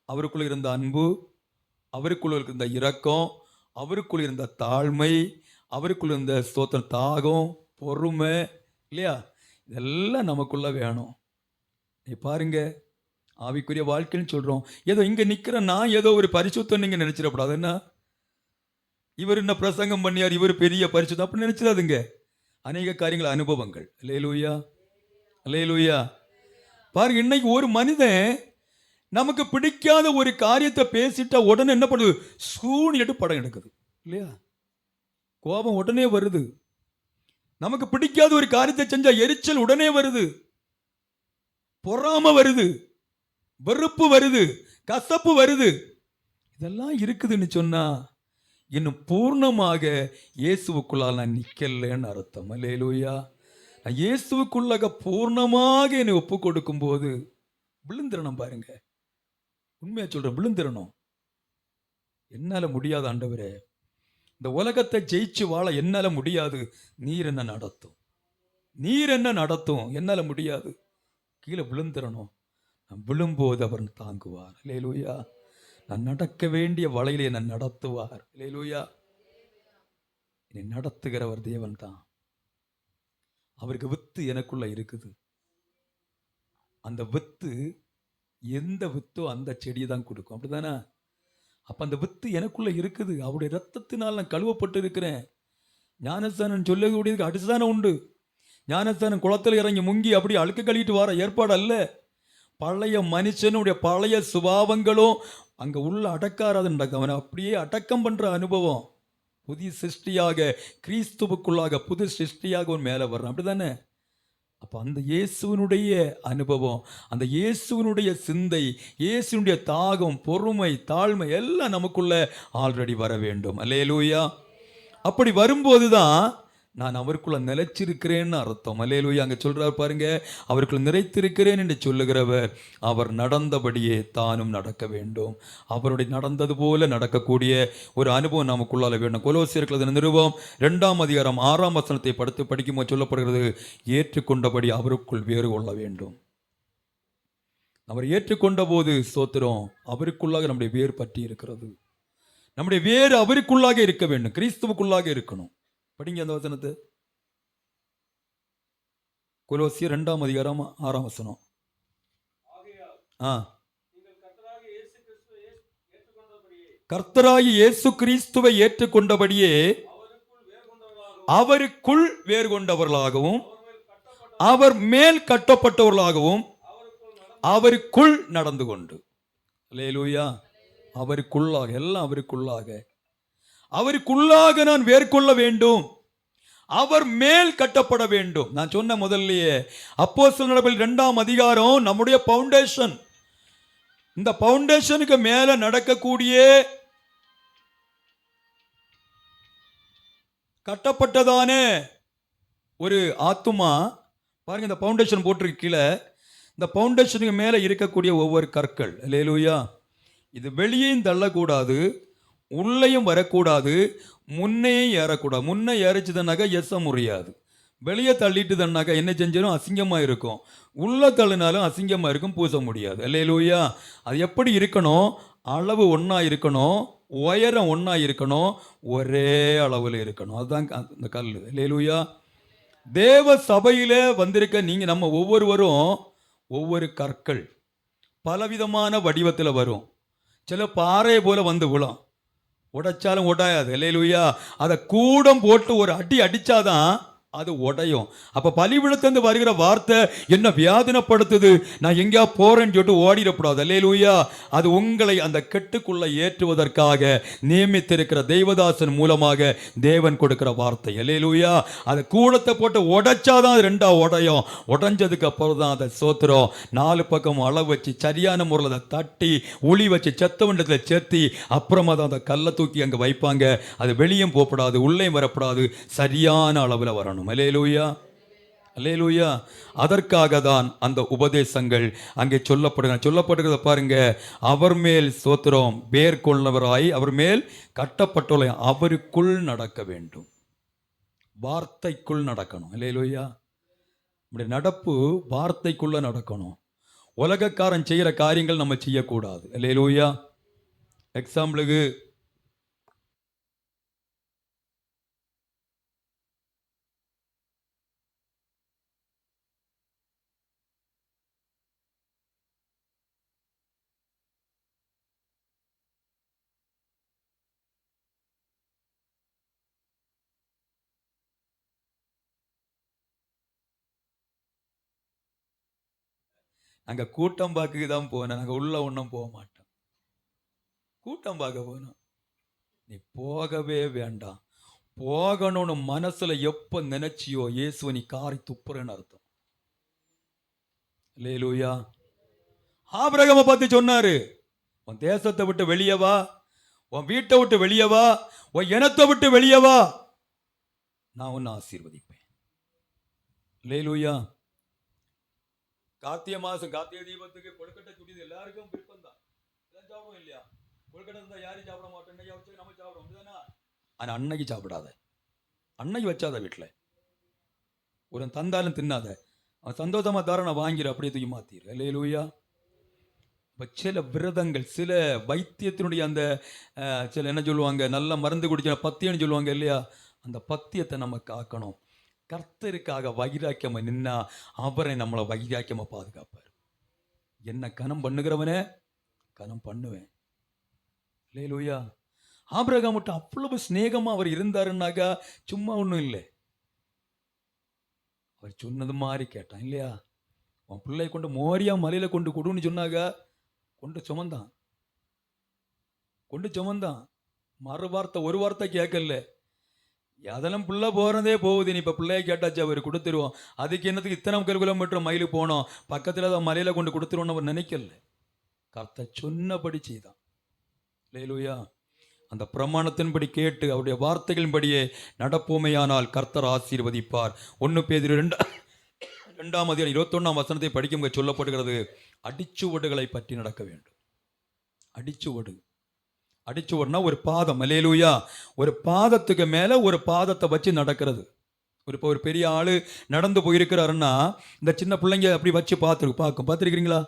அவருக்குள் இருந்த அன்பு, அவருக்குள் இருந்த இரக்கம், அவருக்குள் இருந்த தாழ்மை, அவருக்குள் இருந்த ஸ்தோத்திர தாகம், பொறுமை இல்லையா, இதெல்லாம் நமக்குள்ள வேணும். நீ பாருங்க, ஆவிக்குரிய வாழ்க்கைன்னு சொல்றோம், ஏதோ இங்க நிக்கிற நான் ஏதோ ஒரு பரிசுத்தம் நீங்க நினைச்சிடக்கூடாது. என்ன இவர் என்ன பிரசங்கம் பண்ணியார், இவர் பெரிய பரிசுத்தம் அப்படி நினைச்சிடாதுங்க. அநேக காரியங்கள் அனுபவங்கள். அல்லேலூயா, அல்லேலூயா. பாருங்க, இன்னைக்கு ஒரு மனிதன் நமக்கு பிடிக்காத ஒரு காரியத்தை பேசிட்டா உடனே என்ன பண்ணுது, சூனிட்டு படம் எடுக்குது இல்லையா? கோபம் உடனே வருது. நமக்கு பிடிக்காத ஒரு காரியத்தை செஞ்சா எரிச்சல் உடனே வருது, பொறாமை வருது, வெறுப்பு வருது, கசப்பு வருது. இதெல்லாம் இருக்குதுன்னு சொன்னா இன்னும் பூர்ணமாக இயேசுவுக்குள்ளால் நான் நிக்கலன்னு அர்த்தம். அல்லேலூயா. நான் இயேசுவுக்குள்ளாக பூர்ணமாக என்னை ஒப்பு கொடுக்கும் போது விழுந்துடணும். பாருங்க, உண்மையா சொல்றேன், விழுந்துடணும். என்னால முடியாது ஆண்டவரே, இந்த உலகத்தை ஜெயிச்சு வாழ என்னால முடியாது, நீர் என்ன நடத்தும், நீர் என்ன நடத்தும், என்னால முடியாது. கீழே விழுந்துடணும். நான் விழும்போது அவர் தாங்குவார். அல்லேலூயா. நான் நடக்க வேண்டிய வழியிலே என்னை நடத்துவார். அல்லேலூயா. என்னை நடத்துகிறவர் தேவன் தான். அவருக்கு வித்து எனக்குள்ள இருக்குது. அந்த வித்து எந்த வித்தோ அந்த செடியை தான் கொடுக்கும், அப்படிதானே? அப்ப அந்த வித்து எனக்குள்ள இருக்குது. அவருடைய ரத்தத்தினால் நான் கழுவப்பட்டு இருக்கிறேன். ஞானஸ்தானம் சொல்லக்கூடியதுக்கு அடுத்ததானம் உண்டு. ஞானஸ்தானம் குளத்தில் இறங்கி முங்கி அப்படி அழுக்கு கழிட்டு வர ஏற்பாடு அல்ல. பழைய மனுஷனுடைய பழைய சுபாவங்களும் அங்க உள்ள அடக்காராது நடக்கும். அவனை அப்படியே அடக்கம் பண்ற அனுபவம். புதிய சிருஷ்டியாக, கிறிஸ்துவுக்குள்ளாக புது சிருஷ்டியாக அவன் மேலே வர்றான், அப்படிதானே? அப்போ அந்த இயேசுவனுடைய அனுபவம், அந்த இயேசுவனுடைய சிந்தை, இயேசுனுடைய தாகம், பொறுமை, தாழ்மை எல்லாம் நமக்குள்ள ஆல்ரெடி வர வேண்டும். அல்லேலூயா. அப்படி வரும்போது தான் நான் அவருக்குள்ள நிலைச்சிருக்கிறேன்னு அர்த்தம். அல்லேலூயா. அங்கே சொல்றார் பாருங்க, அவருக்குள்ள நிறைத்திருக்கிறேன் என்று சொல்லுகிறவர் அவர் நடந்தபடியே தானும் நடக்க வேண்டும். அவருடைய நடந்தது போல நடக்கக்கூடிய ஒரு அனுபவம் நமக்குள்ளால வேண்டும். கொலோசியர்கள் நிருபம் 2ஆம் அதிகாரம் 6ஆம் வசனத்தை படிக்கும்போது சொல்லப்படுகிறது, ஏற்றுக்கொண்டபடி அவருக்குள் வேறு கொள்ள வேண்டும். அவர் ஏற்றுக்கொண்ட போது ஸ்தோத்திரம், அவருக்குள்ளாக நம்முடைய வேறு பற்றி இருக்கிறது. நம்முடைய வேறு அவருக்குள்ளாக இருக்க வேண்டும், கிறிஸ்துவுக்குள்ளாக இருக்கணும். படிங்க அந்த வசனத்தை. கொலோசியர் 2ஆம் அதிகாரம் 6ஆம் வசனம். கர்த்தராகிய இயேசு கிறிஸ்துவை ஏற்றுக்கொண்டபடியே அவருக்குள் வேறு கொண்டவர்களாகவும் அவர் மேல் கட்டப்பட்டவர்களாகவும் அவருக்குள் நடந்து கொண்டு. அல்லேலூயா. அவருக்குள்ளாக, எல்லாம் அவருக்குள்ளாக, அவருக்குள்ளாக நான் வேர்கொள்ள வேண்டும். அவர் மேல் கட்டப்பட வேண்டும். நான் சொன்ன முதல்லயே அப்போஸ்தலர் நடபடிகள் 2ஆம் அதிகாரம் நம்முடைய பவுண்டேஷன். இந்த பவுண்டேஷனுக்கு மேல நடக்கக்கூடிய கட்டப்பட்டதான ஒரு ஆத்துமா பாருங்க, இந்த பவுண்டேஷன் போட்டிருக்கு கீழே. இந்த பவுண்டேஷனுக்கு மேல இருக்கக்கூடிய ஒவ்வொரு கற்கள், அல்லேலூயா, இது வெளியேயும் தள்ளக்கூடாது, உள்ளேயும் வரக்கூடாது, முன்னையும் ஏறக்கூடாது. முன்னே ஏறிச்சுதன்னாக்கா எச முடியாது. வெளியே தள்ளிட்டுதன்னாக்கா என்ன செஞ்சாலும் அசிங்கமாக இருக்கும். உள்ளே தள்ளினாலும் அசிங்கமாக இருக்கும், பூச முடியாது. அல்லேலூயா. அது எப்படி இருக்கணும்? அளவு ஒன்றா இருக்கணும், உயரம் ஒன்றா இருக்கணும், ஒரே அளவில் இருக்கணும். அதுதான் அந்த கல். அல்லேலூயா. தேவ சபையிலே வந்திருக்க நீங்கள் நம்ம ஒவ்வொருவரும் ஒவ்வொரு கற்கள் பலவிதமான வடிவத்தில் வரும். சில பாறை போல வந்து விழும், உடைச்சாலும் உடையாது. அல்லேலூயா. அதை கூடம் போட்டு ஒரு அடி அடிச்சாதான் அது உடையும். அப்ப பலிபீடத்திலிருந்து வருகிற வார்த்தை என்ன வியாதினப்படுத்துது, நான் எங்கேயா போறேன்னு சொல்லிட்டு ஓடிடக்கூடாது. அல்லேலூயா. அது உங்களை அந்த கெட்டுக்குள்ள ஏற்றுவதற்காக நியமித்திருக்கிற தெய்வதாசன் மூலமாக தேவன் கொடுக்கிற வார்த்தை. அல்லேலூயா. அது கூடத்தை போட்டு உடைச்சாதான் அது ரெண்டா உடையும். உடைஞ்சதுக்கு அப்புறம் தான் அதை சோத்துறோம். 4 பக்கம் அளவு வச்சு சரியான முறையில் அதை தட்டி உளி வச்சு செத்த வண்டத்தில் சேர்த்தி அப்புறமா தான் அந்த கல்லை தூக்கி அங்கே வைப்பாங்க. அது வெளியும் போகப்படாது, உள்ளேயும் வரப்படாது, சரியான அளவில் வரணும். அல்லேலூயா. அல்லேலூயா. அதற்காக தான் அந்த உபதேசங்கள் அங்கே சொல்லப்படுகிறத பாருங்க. அவர் மேல் சோத்திரம் வேர் கொள்ளவராய் அவர் மேல் கட்டப்பட்டுள்ள அவருக்குள் நடக்க வேண்டும். வார்த்தைக்குள் நடக்கணும். அல்லேலூயா. நம்முடைய நடப்பு வார்த்தைக்குள்ள நடக்கணும். உலகக்காரன் செய்கிற காரியங்கள் நம்ம செய்யக்கூடாது. அல்லேலூயா. எக்ஸாம்பிளுக்கு அங்கே கூட்டம் பார்க்க தான் போனேன். நாங்கள் உள்ள ஒன்றும் போக மாட்டோம். கூட்டம் பார்க்க போனோம். நீ போகவே வேண்டாம். போகணும்னு மனசுல எப்ப நினைச்சியோ இயேசுவை நீ காரி துப்புறன்னு அர்த்தம். அல்லேலூயா. ஆபிரகாமை பார்த்து சொன்னாரு, உன் தேசத்தை விட்டு வெளியே வா, உன் வீட்டை விட்டு வெளியே வா, உன் இனத்தை விட்டு வெளியே வா, நான் உன்னை ஆசீர்வதிப்பேன். அல்லேலூயா. கார்த்திகை மாசம் கார்த்திகை தீபத்துக்கு கொழுக்கட்டை சுடிது எல்லாருக்கும் விருப்பம் தான். சாப்பிடுவோம் இல்லையா? கொழுக்கட்டை இருந்தால் யாரும் சாப்பிட மாட்டோம். இன்னைக்கு வச்சு நம்ம சாப்பிடுவோம், அப்படிதானா? ஆனால் அன்னைக்கு சாப்பிடாத, அன்னைக்கு வச்சாத வீட்டில் ஒரு தந்தாலும் தின்னாத. அவன் சந்தோஷமா தர நான் வாங்கிடு, அப்படியே தூக்கி மாத்திரு. அல்லேலூயா. இப்போ சில விரதங்கள், சில வைத்தியத்தினுடைய அந்த சில என்ன சொல்லுவாங்க, நல்ல மருந்து குடிச்ச பத்தியம்னு சொல்லுவாங்க இல்லையா, அந்த பத்தியத்தை நம்ம காக்கணும். கர்த்தருக்காக வைராக்கியமா நின்னா அவரை நம்மளை வைராக்கியமா பாதுகாப்பார். என்ன கனம் பண்ணுகிறவனே கனம் பண்ணுவேன். அல்லேலூயா. ஆபிரகாம் மட்டும் அவ்வளவு ஸ்நேகமா அவர் இருந்தாருன்னாக்கா சும்மா ஒன்றும் இல்லை. அவர் சொன்னது மாதிரி கேட்டான் இல்லையா? உன் பிள்ளை கொண்டு மோரியா மலையில கொண்டு கொடுன்னு சொன்னாங்க, கொண்டு சுமந்தான். மறு வார்த்தை ஒரு வார்த்தை கேட்கல. அதெல்லாம் பிள்ளை போகிறதே போகுது, நீ இப்போ பிள்ளைய கேட்டாச்சு அவர் கொடுத்துருவோம், அதுக்கு என்னத்துக்கு இத்தனை கிலோமீட்டர் மயிலு போனோம், பக்கத்தில் தான் மலையில் கொண்டு கொடுத்துருவோன்னு அவர் நினைக்கல. கர்த்தர் சொன்னபடி செய்தான். அல்லேலூயா. அந்த பிரமாணத்தின்படி கேட்டு அவருடைய வார்த்தைகளின்படியே நடப்போமையானால் கர்த்தர் ஆசீர்வதிப்பார். 1 பேதுரு 2:21 படிக்கும் சொல்லப்படுகிறது, அடிச்சுவடுகளை பற்றி நடக்க வேண்டும். அடிச்சுவடுனா ஒரு பாதம். அல்லேலூயா. ஒரு பாதத்துக்கு மேல ஒரு பாதத்தை வச்சு நடக்கிறது. ஒரு பெரிய ஆளு நடந்து போயிருக்கிறாருன்னா இந்த சின்ன பிள்ளைங்க அப்படி வச்சு பார்த்துருக்கிறீங்களா?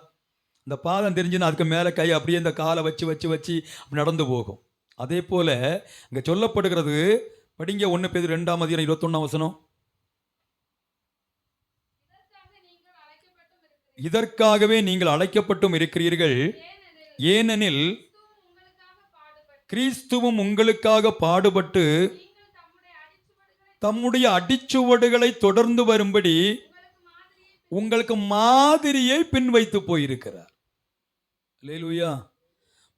இந்த பாதம் தெரிஞ்சுன்னா அதுக்கு மேல கை அப்படியே இந்த காலை வச்சு வச்சு வச்சு நடந்து போகும். அதே போல இங்க சொல்லப்படுகிறது, படிங்க 1 பேதுரு 2:21. இதற்காகவே நீங்கள் அழைக்கப்பட்டும் இருக்கிறீர்கள், ஏனெனில் கிறிஸ்துவும் உங்களுக்காக பாடுபட்டு தம்முடைய அடிச்சுவடுகளை தொடர்ந்து வரும்படி உங்களுக்கு மாதிரியை பின்வைத்து போயிருக்கிறார். அல்லேலூயா.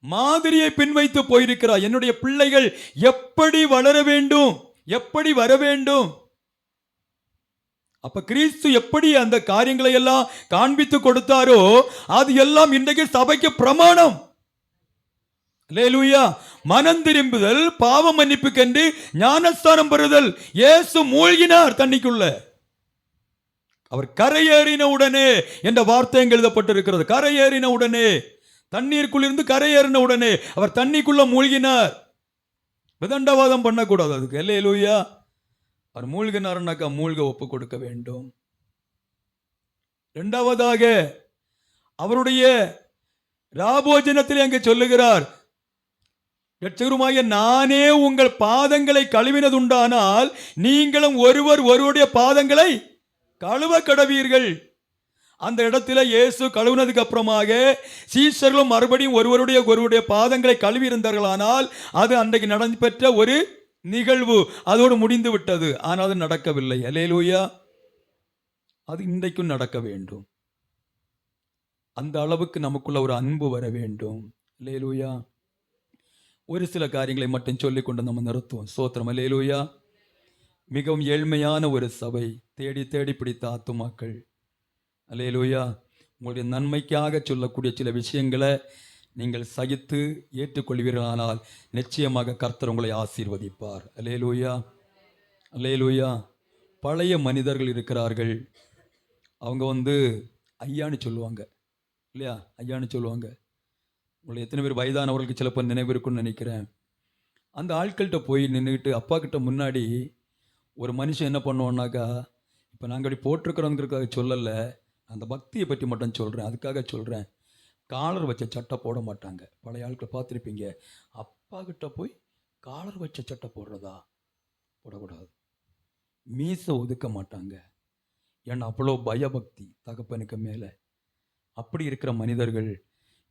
மாதிரியை பின்வைத்து போயிருக்கிறார். என்னுடைய பிள்ளைகள் எப்படி வளர வேண்டும், எப்படி வர வேண்டும். அப்ப கிறிஸ்து எப்படி அந்த காரியங்களை எல்லாம் காண்பித்து கொடுத்தாரோ அது எல்லாம் இன்றைக்கு சபைக்கு பிரமாணம். அல்லேலூயா. மனம் திரும்புதல், பாவ மன்னிப்புக்கென்று ஞானஸ்தானம் பெறுதல். இயேசு மூழ்கினார் தண்ணிக்குள்ள. அவர் கரையேறின உடனே என்ற வார்த்தை எழுதப்பட்டிருக்கிறது. கரையேறின உடனே, தண்ணீருக்குள்ளிருந்து கரையேறின உடனே அவர் தண்ணிக்குள்ள மூழ்கினார். விதண்டவாதம் பண்ணக்கூடாது அதுக்கு. அல்லேலூயா. அவர் மூழ்கினார்னாக்கா மூழ்க ஒப்பு கொடுக்க வேண்டும். இரண்டாவதாக அவருடைய ராபோஜனத்தில் அங்கே சொல்லுகிறார், இரட்சகருமாகிய நானே உங்கள் பாதங்களை கழுவினதுண்டானால் நீங்களும் ஒருவருடைய பாதங்களை கழுவ கடவீர்கள். அந்த இடத்துல இயேசு கழுவினதுக்கு அப்புறமாக சீஷர்களும் மறுபடியும் ஒருவருடைய பாதங்களை கழுவி இருந்தார்களானால் அது அன்றைக்கு நடைபெற்ற ஒரு நிகழ்வு, அதோடு முடிந்து விட்டது. ஆனால் அது நடக்கவில்லை. அல்லேலூயா. அது இன்றைக்கும் நடக்க வேண்டும். அந்த அளவுக்கு நமக்குள்ள ஒரு அன்பு வர வேண்டும். அல்லேலூயா. ஒரு சில காரியங்களை மட்டும் சொல்லிக்கொண்டு நம்ம நிறுத்துவோம். ஸ்தோத்திரம். அல்லேலூயா. மிகவும் ஏழ்மையான ஒரு சபை, தேடி தேடி பிடித்த ஆத்துமாக்கள். அல்லேலூயா. உங்களுடைய நன்மைக்காக சொல்லக்கூடிய சில விஷயங்களை நீங்கள் சகித்து ஏற்றுக்கொள்வீர்களானால் நிச்சயமாக கர்த்தர் உங்களை ஆசீர்வதிப்பார். அல்லேலூயா. அல்லேலூயா. பழைய மனிதர்கள் இருக்கிறார்கள். அவங்க ஐயான்னு சொல்லுவாங்க இல்லையா? ஐயான்னு சொல்லுவாங்க. உங்களை எத்தனை பேர் வயதானவர்களுக்கு சிலப்போ நினைவு இருக்குன்னு நினைக்கிறேன். அந்த ஆட்கள்கிட்ட போய் நின்றுக்கிட்டு அப்பா கிட்ட முன்னாடி ஒரு மனுஷன் என்ன பண்ணுவோன்னாக்கா, இப்போ நாங்கள் அப்படி போட்டிருக்கிறோங்கிறதுக்காக சொல்லலை, அந்த பக்தியை பற்றி மட்டும் சொல்கிறேன், அதுக்காக சொல்கிறேன். காலர் வச்ச சட்டை போட மாட்டாங்க. பழைய ஆட்களை பார்த்துருப்பீங்க. அப்பா கிட்ட போய் காலர் வச்ச சட்டை போடுறதா? போடக்கூடாது. மீசை ஒதுக்க மாட்டாங்க. ஏன்னா அவ்வளோ பயபக்தி தகப்பனுக்கு மேலே. அப்படி இருக்கிற மனிதர்கள்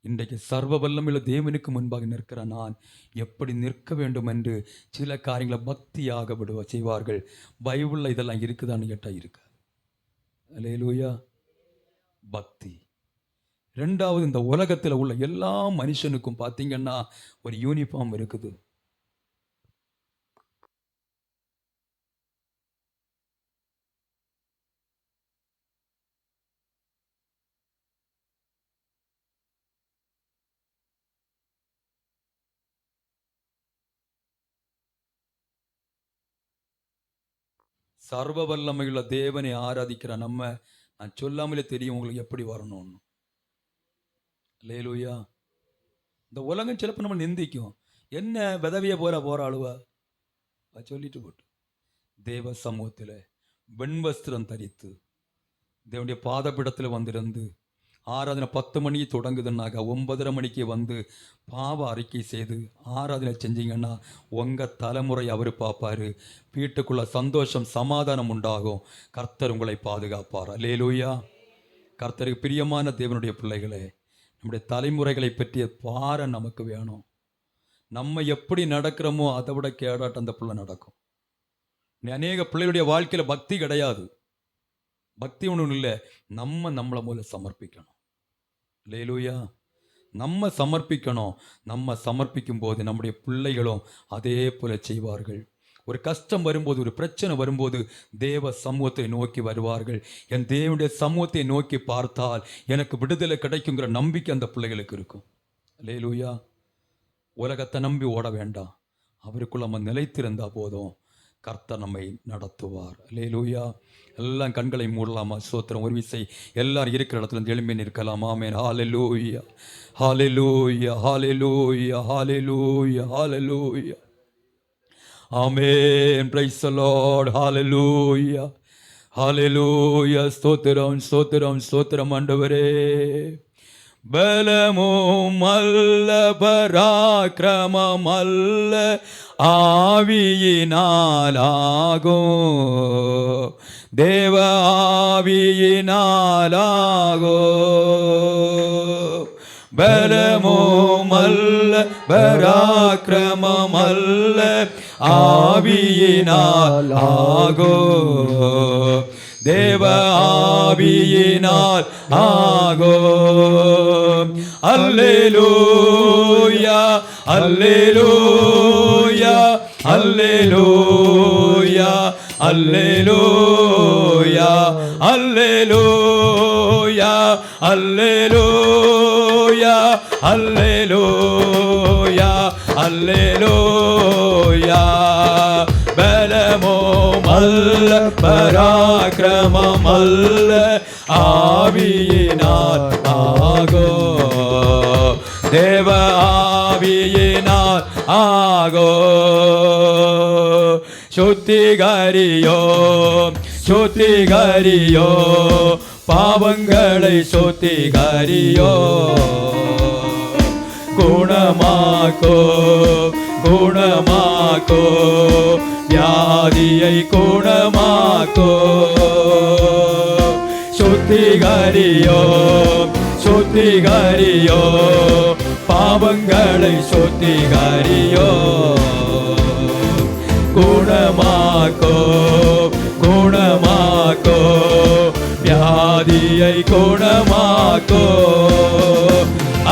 இன்றைக்கு சர்வ வல்லமையுள்ள தேவனுக்கு முன்பாக நிற்கிற நான் எப்படி நிற்க வேண்டும் என்று சில காரியங்களை பக்தியாக செய்வார்கள். பைபிளில் இதெல்லாம் இருக்குதான்னு கேட்டால் இருக்காது. அல்லேலூயா. பக்தி. ரெண்டாவது, இந்த உலகத்தில் உள்ள எல்லா மனுஷனுக்கும் பார்த்தீங்கன்னா ஒரு யூனிஃபார்ம் இருக்குது. சர்வ வல்லமையுள்ள தேவனை ஆராதிக்கிற நான் சொல்லாமலே தெரியும் உங்களுக்கு எப்படி வரணும்னு. அல்லேலூயா. இந்த உலகம் சிலப்போ நம்ம நிந்திக்கும். என்ன விதவிய போற ஆளுவா சொல்லிட்டு போட்டு தேவ சமூகத்தில் வெண்வஸ்திரம் தரித்து தேவனுடைய பாதபிடத்தில் வந்திருந்து ஆராதனை 10 மணிக்கு தொடங்குதுன்னாக்கா 9:30 மணிக்கு பாவ அறிக்கை செய்து ஆராதனை செஞ்சீங்கன்னா உங்கள் தலைமுறை அவர் பார்ப்பார். வீட்டுக்குள்ள சந்தோஷம் சமாதானம் உண்டாகும். கர்த்தர் உங்களை பாதுகாப்பார். அல்லேலூயா. கர்த்தருக்கு பிரியமான தேவனுடைய பிள்ளைகளே, நம்முடைய தலைமுறைகளை பற்றிய பாரம் நமக்கு வேணும். நம்ம எப்படி நடக்கிறோமோ அதை விட கேடாட்டம் அந்த பிள்ளை நடக்கும். அநேக பிள்ளைகளுடைய வாழ்க்கையில் பக்தி கிடையாது. பக்தி ஒன்றும் இல்லை. நம்மளை முதல்ல சமர்ப்பிக்கணும். அல்லேலூயா. நம்ம சமர்ப்பிக்கணும். நம்ம சமர்ப்பிக்கும் போது நம்முடைய பிள்ளைகளும் அதே போல செய்வார்கள். ஒரு கஷ்டம் வரும்போது, ஒரு பிரச்சனை வரும்போது தேவ சமூகத்தை நோக்கி வருவார்கள். என் தேவனுடைய சமூகத்தை நோக்கி பார்த்தால் எனக்கு விடுதலை கிடைக்குங்கிற நம்பிக்கை அந்த பிள்ளைகளுக்கு இருக்கும். அல்லேலூயா. உலகத்தை நம்பி ஓட வேண்டாம். அவருக்குள்ள நம்ம நிலைத்திருந்தா போதும். கர்த்தர் நம்மை நடத்துவார். அல்லேலூயா. எல்லாம் கண்களை மூடலாமா? ஸ்தோத்திரம். ஒரு விசை எல்லாரும் இருக்கிற இடத்துல எழும்பி நிற்கலாமா? ஆமென். ஹல்லேலூயா. ஹல்லேலூயா. ஹல்லேலூயா. ஹல்லேலூயா. ஹல்லேலூயா. ஆமென். Praise the Lord. ஹல்லேலூயா. ஹல்லேலூயா. ஸ்தோத்திரம், ஸ்தோத்திரம், ஸ்தோத்திரம் ஆண்டவரே. பலமும் அல்ல பராக்கிரமம் அல்ல ஆவியினாலாகும், தேவ ஆவியினாலாகும். பலமும் அல்ல பராக்கிரமம் அல்ல ஆவியினாலாகும், தேவ ஆவியினால் ஆகும். அல்லேலூயா. அல்லேலூயா. அல்லேலூயா. அல்லேலூயா. அல்லேலூயா. அல்லேலூயா. அல்லேலூயா. அல்லேலூயா. பலமும் அல்ல பராக்கிரமம் அல்ல ஆவியினால் ஆகும், தேவ ஆவியினால் ஆகும். சுத்திகரியோ சுத்திகரியோ பாவங்களை சுத்திகரியோ, குணமாக்கோ குணமாக்கோ, வியாதியை குணமாக்கோ. சுத்திகரியோ, சுத்திகரியோ, பாவங்களை சுத்திகரியோ. குணமாக்கோ, குணமாக்கோ, வியாதியை குணமாக்கோ.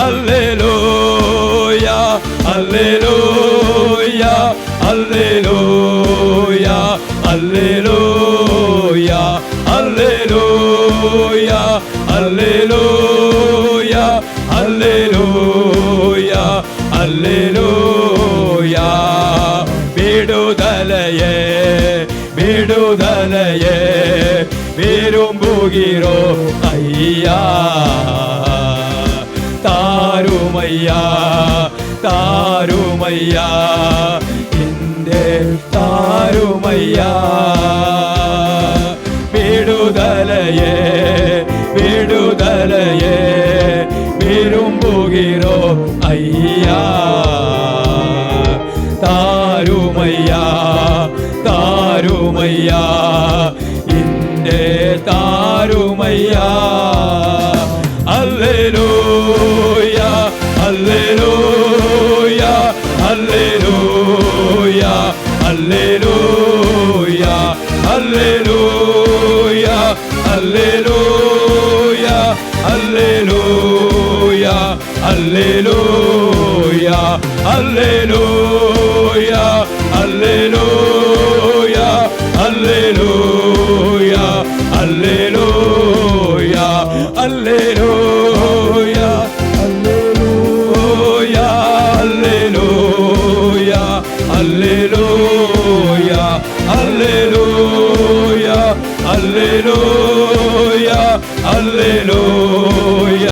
அல்லேலூயா, அல்லேலூயா, அல்லேலூயா, அல்லேலூயா, அல்லேலூயா, அல்லேலூயா, அல்லேலூயா, அல்லேலூயா. விடுதலையே, விடுதலையே விரும்புகிறோ ஐயா. தாருமையா, தாருமையா, இன்றே தாருமையா. விடுதலையே, விடுதலையே விரும்புகிறோ ஐயா. தாருமையா, தாருமையா, இன்றே தாருமையா. அல்லேலூயா, அல்லேலூயா, அல்லேலூயா, அல்லேலூயா, அல்லேலூயா, அல்லேலூயா, அல்லேலூயா, அல்லேலூயா, அல்லேலூயா, அல்லேலூயா, அல்லேலூயா, அல்லேலூயா.